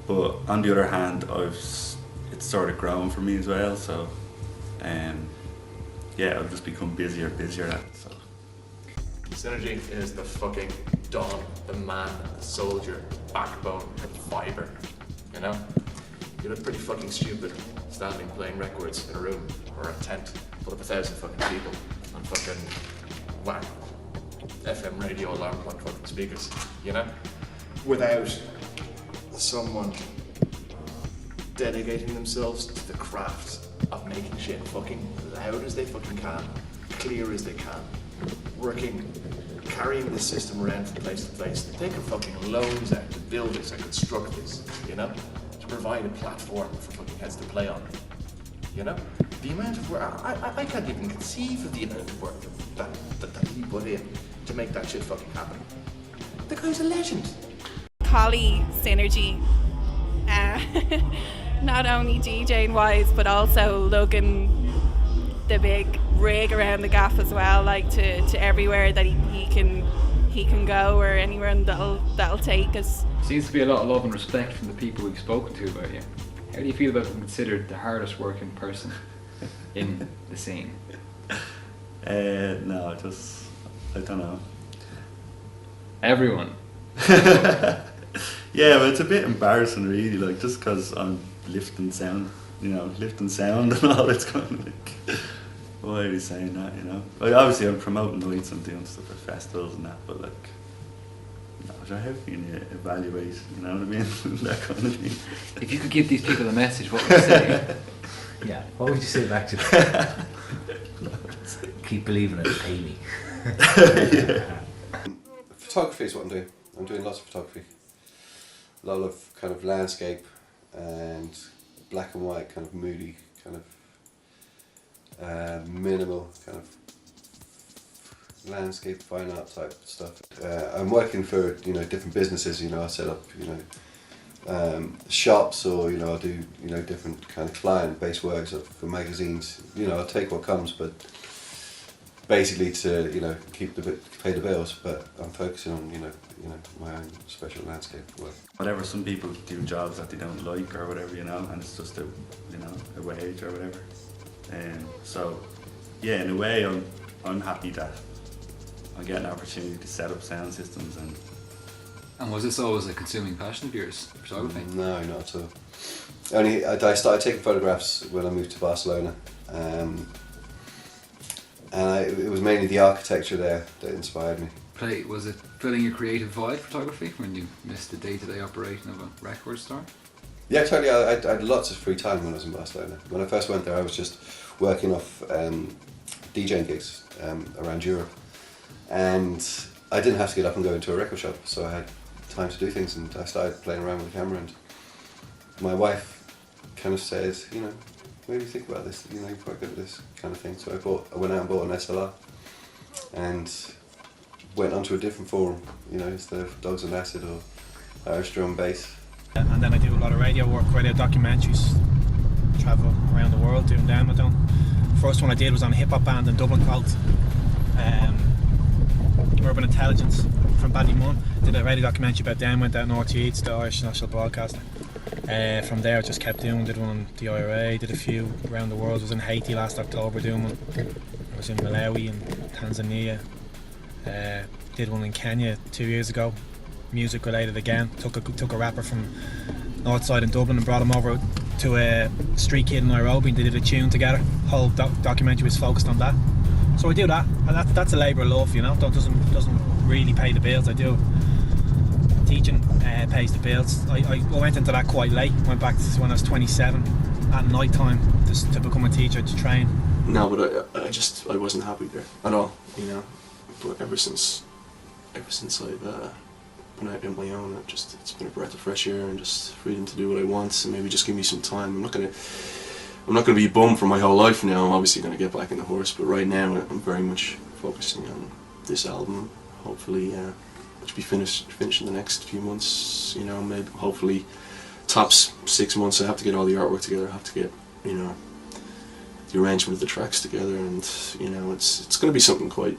Speaker 15: But on the other hand, it's sort of grown for me as well, so yeah, it'll just become busier and busier at it. So.
Speaker 6: Synergy is the fucking dawn, the man, the soldier, backbone, the fibre, you know? You look pretty fucking stupid standing playing records in a room or a tent full of 1,000 fucking people on fucking whack FM radio alarm clock fucking speakers, you know? Without someone dedicating themselves to the craft of making shit fucking loud as they fucking can, clear as they can, working, carrying the system around from place to place, taking fucking loans out to build this and construct this, you know? To provide a platform for fucking heads to play on, you know? The amount of work, I can't even conceive of the amount of work that he put in to make that shit fucking happen. The guy's a legend.
Speaker 3: Collie synergy, not only DJing wise, but also lugging the big rig around the gaff as well, like to everywhere that he can go, or anywhere that'll take us.
Speaker 5: Seems to be a lot of love and respect from the people we've spoken to about you. How do you feel about being considered the hardest working person in the scene?
Speaker 15: No, I don't know.
Speaker 5: Everyone.
Speaker 15: Yeah, but it's a bit embarrassing really, like, just because I'm lifting sound and all, it's kind of like, why are you saying that, you know? Like, obviously I'm promoting nights and doing stuff at festivals and that, but like, no, how can you evaluate, you know what I mean? That kind of thing.
Speaker 5: If you could give these people a message, what would you say?
Speaker 19: Yeah, what would you say back to them? Keep believing it, pay me.
Speaker 7: Yeah. Photography is what I'm doing. I'm doing lots of photography. A lot of kind of landscape and black and white, kind of moody, kind of minimal, kind of landscape fine art type stuff. I'm working for different businesses. I set up shops, or I'll do different kind of client based works for magazines. I'll take what comes, but basically to pay the bills. But I'm focusing on my own special landscape work.
Speaker 15: Whatever, some people do jobs that they don't like or whatever, and it's just a wage or whatever. So yeah, in a way I'm happy that I get an opportunity to set up sound systems.
Speaker 5: And was this always a consuming passion of yours, photography?
Speaker 7: No, not at all. I started taking photographs when I moved to Barcelona, and it was mainly the architecture there that inspired me.
Speaker 5: Was it filling your creative void, photography, when you missed the day-to-day operation of a record store?
Speaker 7: Yeah, totally. I had lots of free time when I was in Barcelona. When I first went there, I was just working off DJing gigs around Europe, and I didn't have to get up and go into a record shop, so I had time to do things, and I started playing around with the camera. And my wife kind of said, what do you think about this? You're quite good at this kind of thing. So I went out and bought an SLR, and went onto a different forum, instead of Dogs and Acid or Irish Drum Bass.
Speaker 8: And then I do a lot of radio work, radio documentaries, travel around the world doing them with them. First one I did was on a hip hop band in Dublin called Urban Intelligence from Ballymun. Did a radio documentary about them, went out north to Eats, the Irish National Broadcaster. From there I just kept doing, did one on the IRA, did a few around the world. I was in Haiti last October doing one. I was in Malawi and Tanzania. Did one in Kenya 2 years ago, music related again. Took a rapper from Northside in Dublin and brought him over to a street kid in Nairobi, and they did a tune together. Whole documentary was focused on that. So I do that, and that's a labour of love, doesn't really pay the bills. I do. Teaching pays the bills. I went into that quite late, went back to when I was 27 at night time to become a teacher, to train.
Speaker 12: No, but I wasn't happy there at all, But ever since I've been out on my own, it's been a breath of fresh air and just freedom to do what I want, and maybe just give me some time. I'm not gonna be bummed for my whole life now. I'm obviously gonna get back in the horse, but right now I'm very much focusing on this album. Hopefully, which will be finished in the next few months. Maybe hopefully tops 6 months. I have to get all the artwork together. I have to get the arrangement of the tracks together, and it's gonna be something quite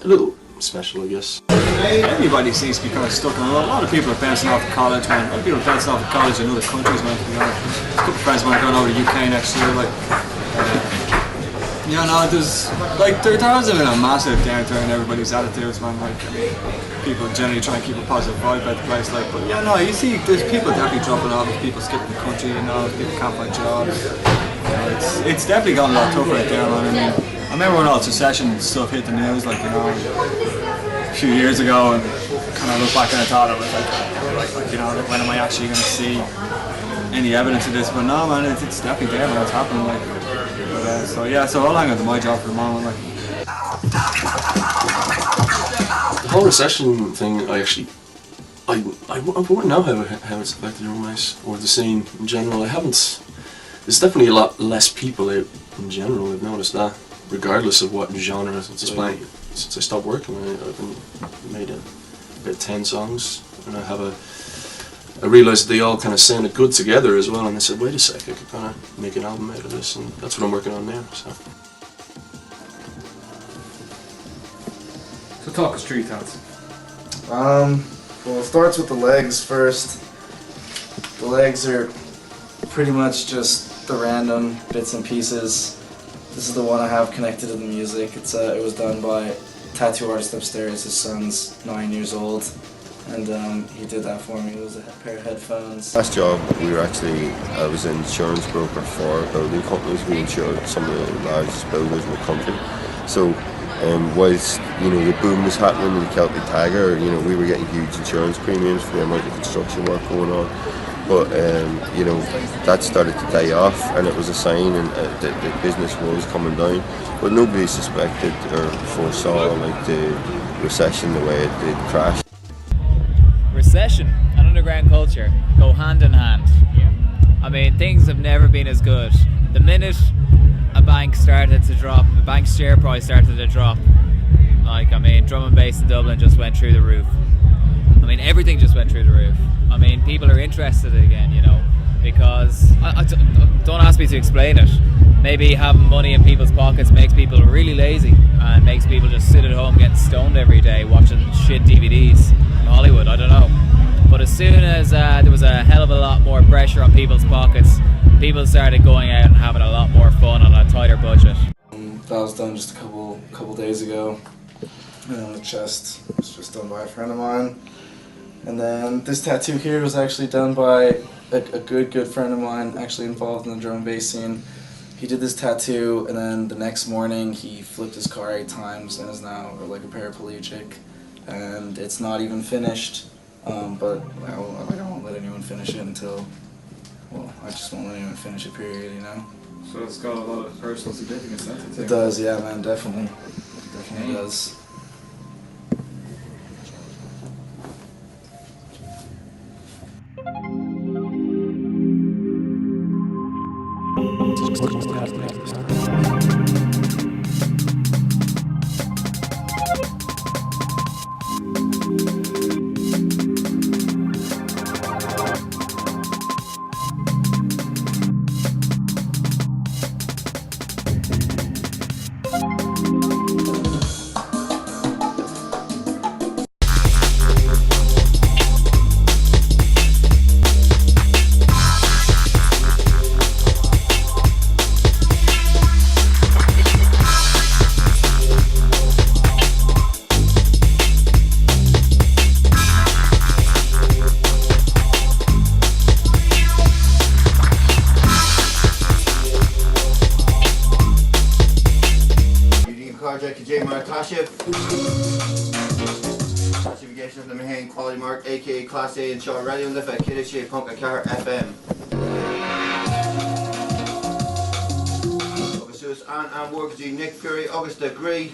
Speaker 12: a little special, I guess.
Speaker 14: Everybody seems to be kind of stuck on. A lot of people are bouncing off of college, man. A lot of people are bouncing off of college in other countries, man. A couple of friends of mine are going over to the UK next year, like. Yeah, no, there's like there hasn't been a massive downturn in everybody's attitudes, man. Like, I mean, people generally try and keep a positive vibe about the place, like. But yeah, no, you see, there's people definitely dropping off, there's people skipping the country, you know, people can't find jobs. You know, it's definitely gotten a lot tougher out there, man. I mean, I remember when all secession stuff hit the news, like, you know, a few years ago, and kind of look back and I thought it was like you know, like, when am I actually going to see any evidence of this? But no, man, it's definitely there, man. It's happening, like. But, so I'll hang on to my job for the moment, like.
Speaker 12: The whole recession thing, I wouldn't know how it's affected drum bass or the scene in general. There's definitely a lot less people out in general. I've noticed that, regardless of what genre it's playing. Since I stopped working, I've made about 10 songs, and I realised they all kind of sounded good together as well. And I said, wait a sec, I could kind of make an album out of this, and that's what I'm working on now.
Speaker 5: So talk us through tats.
Speaker 11: Well, it starts with the legs first. The legs are pretty much just the random bits and pieces. This is the one I have connected to the music. It was done by a tattoo artist upstairs. His son's 9 years old, and he did that for me. It was a pair of headphones.
Speaker 17: Last job, I was an insurance broker for building companies. We insured some of the largest builders in the country. So whilst, you know, the boom was happening in the Celtic Tiger, you know, we were getting huge insurance premiums for the amount of construction work going on. But you know, that started to die off, and it was a sign that the business was coming down. But nobody suspected or foresaw like the recession the way it did crash.
Speaker 24: Recession and underground culture go hand in hand. I mean, things have never been as good. The minute a bank started to drop, the bank's share price started to drop. Like, I mean, drum and bass in Dublin just went through the roof. I mean, everything just went through the roof. I mean, people are interested again, you know, because don't ask me to explain it. Maybe having money in people's pockets makes people really lazy and makes people just sit at home getting stoned every day watching shit DVDs in Hollywood. I don't know. But as soon as there was a hell of a lot more pressure on people's pockets, people started going out and having a lot more fun on a tighter budget.
Speaker 11: That was done just a couple days ago. And on the chest, it was just done by a friend of mine. And then this tattoo here was actually done by a good friend of mine, actually involved in the drum and bass scene. He did this tattoo, and then the next morning he flipped his car 8 times and is now like a paraplegic. And it's not even finished, but I won't let anyone finish it until, well, I just won't let anyone finish it, period, you know?
Speaker 14: So it's got a lot of personal significance, doesn't it?
Speaker 11: It does, yeah, man, definitely. Definitely does.
Speaker 4: Certification of the Mahane Quality Mark, aka Class A and Shaw Radio and Lift at Kszczepanska Car FM. Augustus and Workzy Nick Fury, August Degree.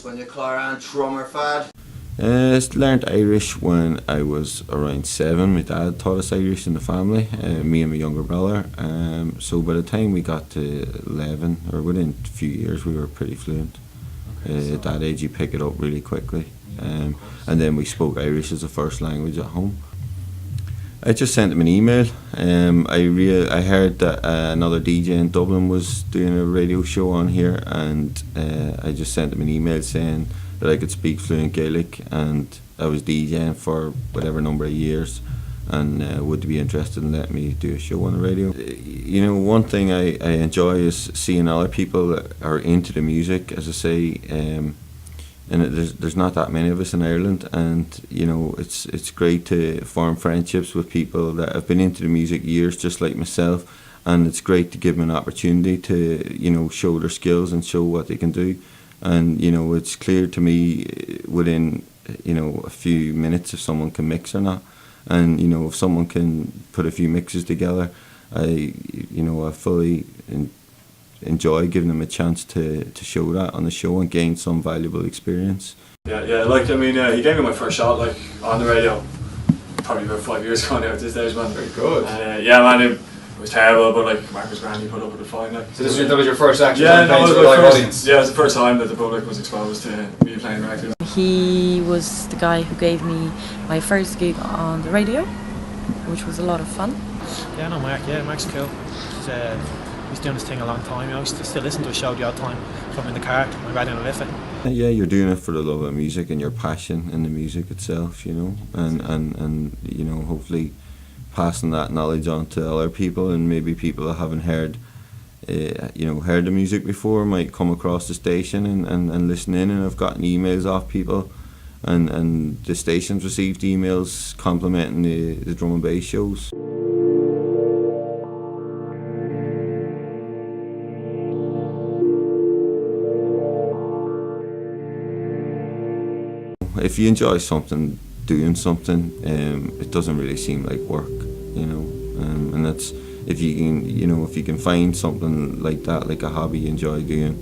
Speaker 4: When you Callaghan Trummer Fad.
Speaker 10: I learned Irish when I was around 7. My dad taught us Irish in the family, me and my younger brother. So by the time we got to 11, or within a few years, we were pretty fluent. At that age, you pick it up really quickly. And then we spoke Irish as a first language at home. I just sent him an email. I heard that another DJ in Dublin was doing a radio show on here, and I just sent him an email saying that I could speak fluent Gaelic, and I was DJing for whatever number of years, and would be interested in letting me do a show on the radio. You know, one thing I enjoy is seeing other people that are into the music, as I say, and there's not that many of us in Ireland, and you know, it's great to form friendships with people that have been into the music years, just like myself, and it's great to give them an opportunity to, you know, show their skills and show what they can do. And you know, it's clear to me within, you know, a few minutes if someone can mix or not. And you know, if someone can put a few mixes together, I fully enjoy giving them a chance to show that on the show and gain some valuable experience.
Speaker 14: Yeah, like, I mean, he gave me my first shot, like, on the radio, probably about 5 years ago now at this stage, man. Very good. And yeah, man, it was terrible, but like, Marcus Grant, he put up with it fine. Like.
Speaker 5: So that was your first actual
Speaker 14: campaign
Speaker 5: to a live audience?
Speaker 14: Yeah, it was the first time that the public was exposed to me playing records.
Speaker 16: He was the guy who gave me my first gig on the radio, which was a lot of fun.
Speaker 8: Yeah, no, Mac's cool. He's doing this thing a long time. I still listen to a show the odd time if I'm in the car, I'm riding a lift.
Speaker 10: Yeah, you're doing it for the love of music and your passion in the music itself, you know, and you know, hopefully passing that knowledge on to other people, and maybe people that haven't heard the music before might come across the station and listen in. And I've gotten emails off people, and the station's received emails complimenting the drum and bass shows. If you enjoy something, doing something, it doesn't really seem like work, you know, and that's if you can find something like that, like a hobby you enjoy doing,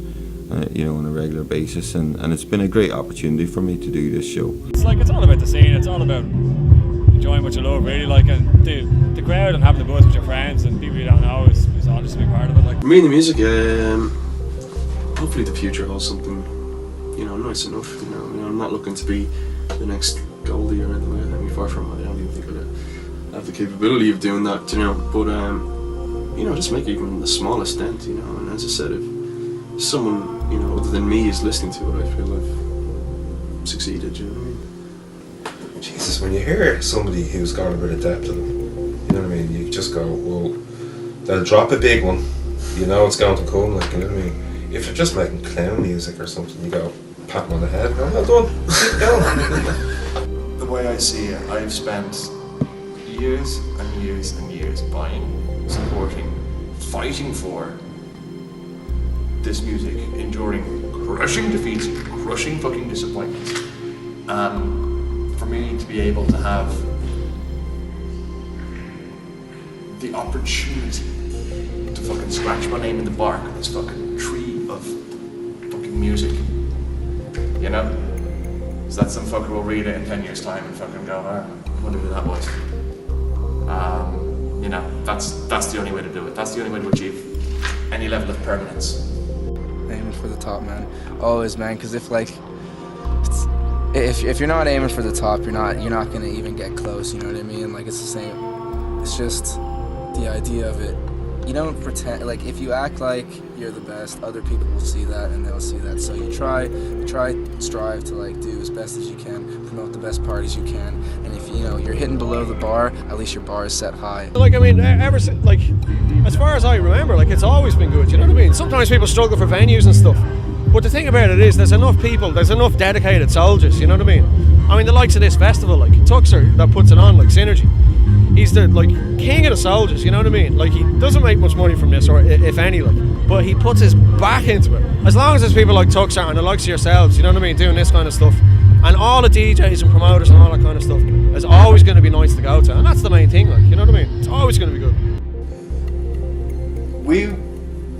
Speaker 10: you know, on a regular basis, and it's been a great opportunity for me to do this show.
Speaker 23: It's all about the scene. It's all about enjoying what you love, really, like, and the crowd and having the buzz with your friends and people you don't know is all just a big part of it. Like,
Speaker 12: me and the music, hopefully the future holds something, you know, nice enough. You know, I'm not looking to be the next Goldie or anything like that. I'm far from it. I don't even think I have the capability of doing that, you know. But you know, just make even the smallest dent, you know. And as I said, if someone, you know, other than me is listening to it, I feel I've succeeded. You know what I mean?
Speaker 9: Jesus, when you hear somebody who's got a bit of depth to them, you know what I mean, you just go, well, they'll drop a big one, you know it's going to come, like, you know what I mean? If they're just making clown music or something, you go, pat them on the head, go, well done, keep going.
Speaker 6: The way I see it, I've spent years and years and years buying, supporting, fighting for this music, enduring crushing defeats, crushing fucking disappointments. For me to be able to have the opportunity to fucking scratch my name in the bark of this fucking tree of fucking music, you know? So that some fucker will read it in 10 years' time and fucking go, I wonder who that was. You know, that's the only way to do it. That's the only way to achieve any level of permanence.
Speaker 11: Aiming for the top, man. Always, man. Because if you're not aiming for the top, you're not gonna even get close. You know what I mean? Like, it's the same. It's just the idea of it. You don't pretend, like, if you act like you're the best, other people will see that and they'll see that. So you strive to, like, do as best as you can, promote the best parties you can, and if you're hitting below the bar, at least your bar is set high.
Speaker 2: Like, I mean, ever since, like, as far as I remember, like, it's always been good. You know what I mean? Sometimes people struggle for venues and stuff, but the thing about it is, there's enough people, there's enough dedicated soldiers. You know what I mean? I mean, the likes of this festival, like Tuxer, that puts it on, like Synergy. He's the, like, king of the soldiers, you know what I mean? Like, he doesn't make much money from this, or if any, like, but he puts his back into it. As long as there's people like Tuxer and the likes of yourselves, you know what I mean, doing this kind of stuff, and all the DJs and promoters and all that kind of stuff, is always going to be nice to go to, and that's the main thing, like, you know what I mean? It's always going to be good.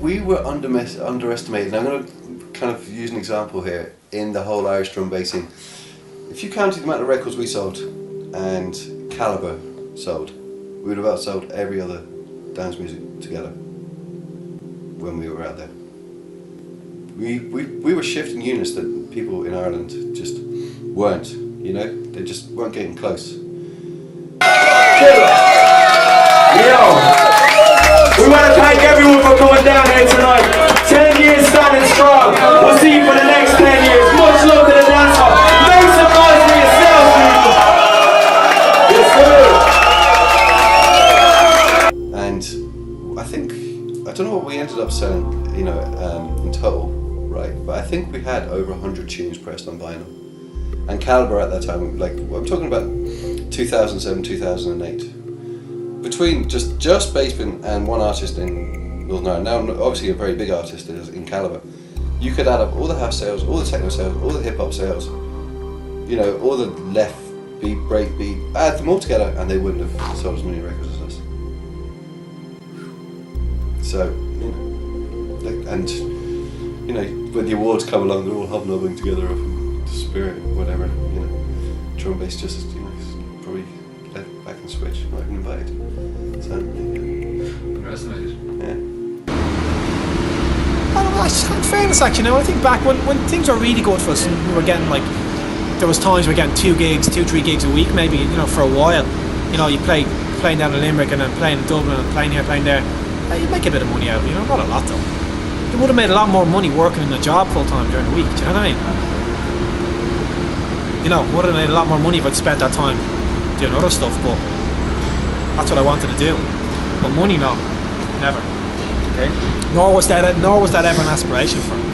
Speaker 7: We were underestimated, and I'm going to kind of use an example here, in the whole Irish drum bass scene. If you counted the amount of records we sold, and Calibre sold, we would have outsold every other dance music together when we were out there. We were shifting units that people in Ireland just weren't, you know? They just weren't getting close.
Speaker 18: Yo, we want to thank everyone for coming down here tonight. 10 years standing strong. We'll see you for the next 10 years. Much love to the dance hall. Make some noise for yourselves, people. Yes, sir.
Speaker 7: I don't know what we ended up selling, you know, in total, right? But I think we had over 100 tunes pressed on vinyl. And Calibre at that time, like, I'm talking about 2007, 2008. Between just Bassman and one artist in Northern Ireland, now obviously a very big artist in Calibre, you could add up all the house sales, all the techno sales, all the hip hop sales, you know, all the left beat, break beat, add them all together and they wouldn't have sold as many records as us. So, you know, like, and, you know, when the awards come along, they're all hobnobbing together of the spirit, whatever, you know, drum and bass just, you know, probably left back and switch, not even invited. So,
Speaker 5: Underestimated.
Speaker 7: Yeah.
Speaker 8: In fairness, actually, you know, I think back when things were really good for us, and we were getting like, there was times we were getting 2, 3 gigs a week, maybe, you know, for a while. You know, you playing down in Limerick and then playing in Dublin and playing here, playing there. You'd make a bit of money out of it, you know, not a lot though. You would have made a lot more money working in a job full time during the week. Do you know what I mean? You know, would have made a lot more money if I'd spent that time doing other stuff, but that's what I wanted to do. But money, no, never. Okay. Nor was that ever an aspiration for me.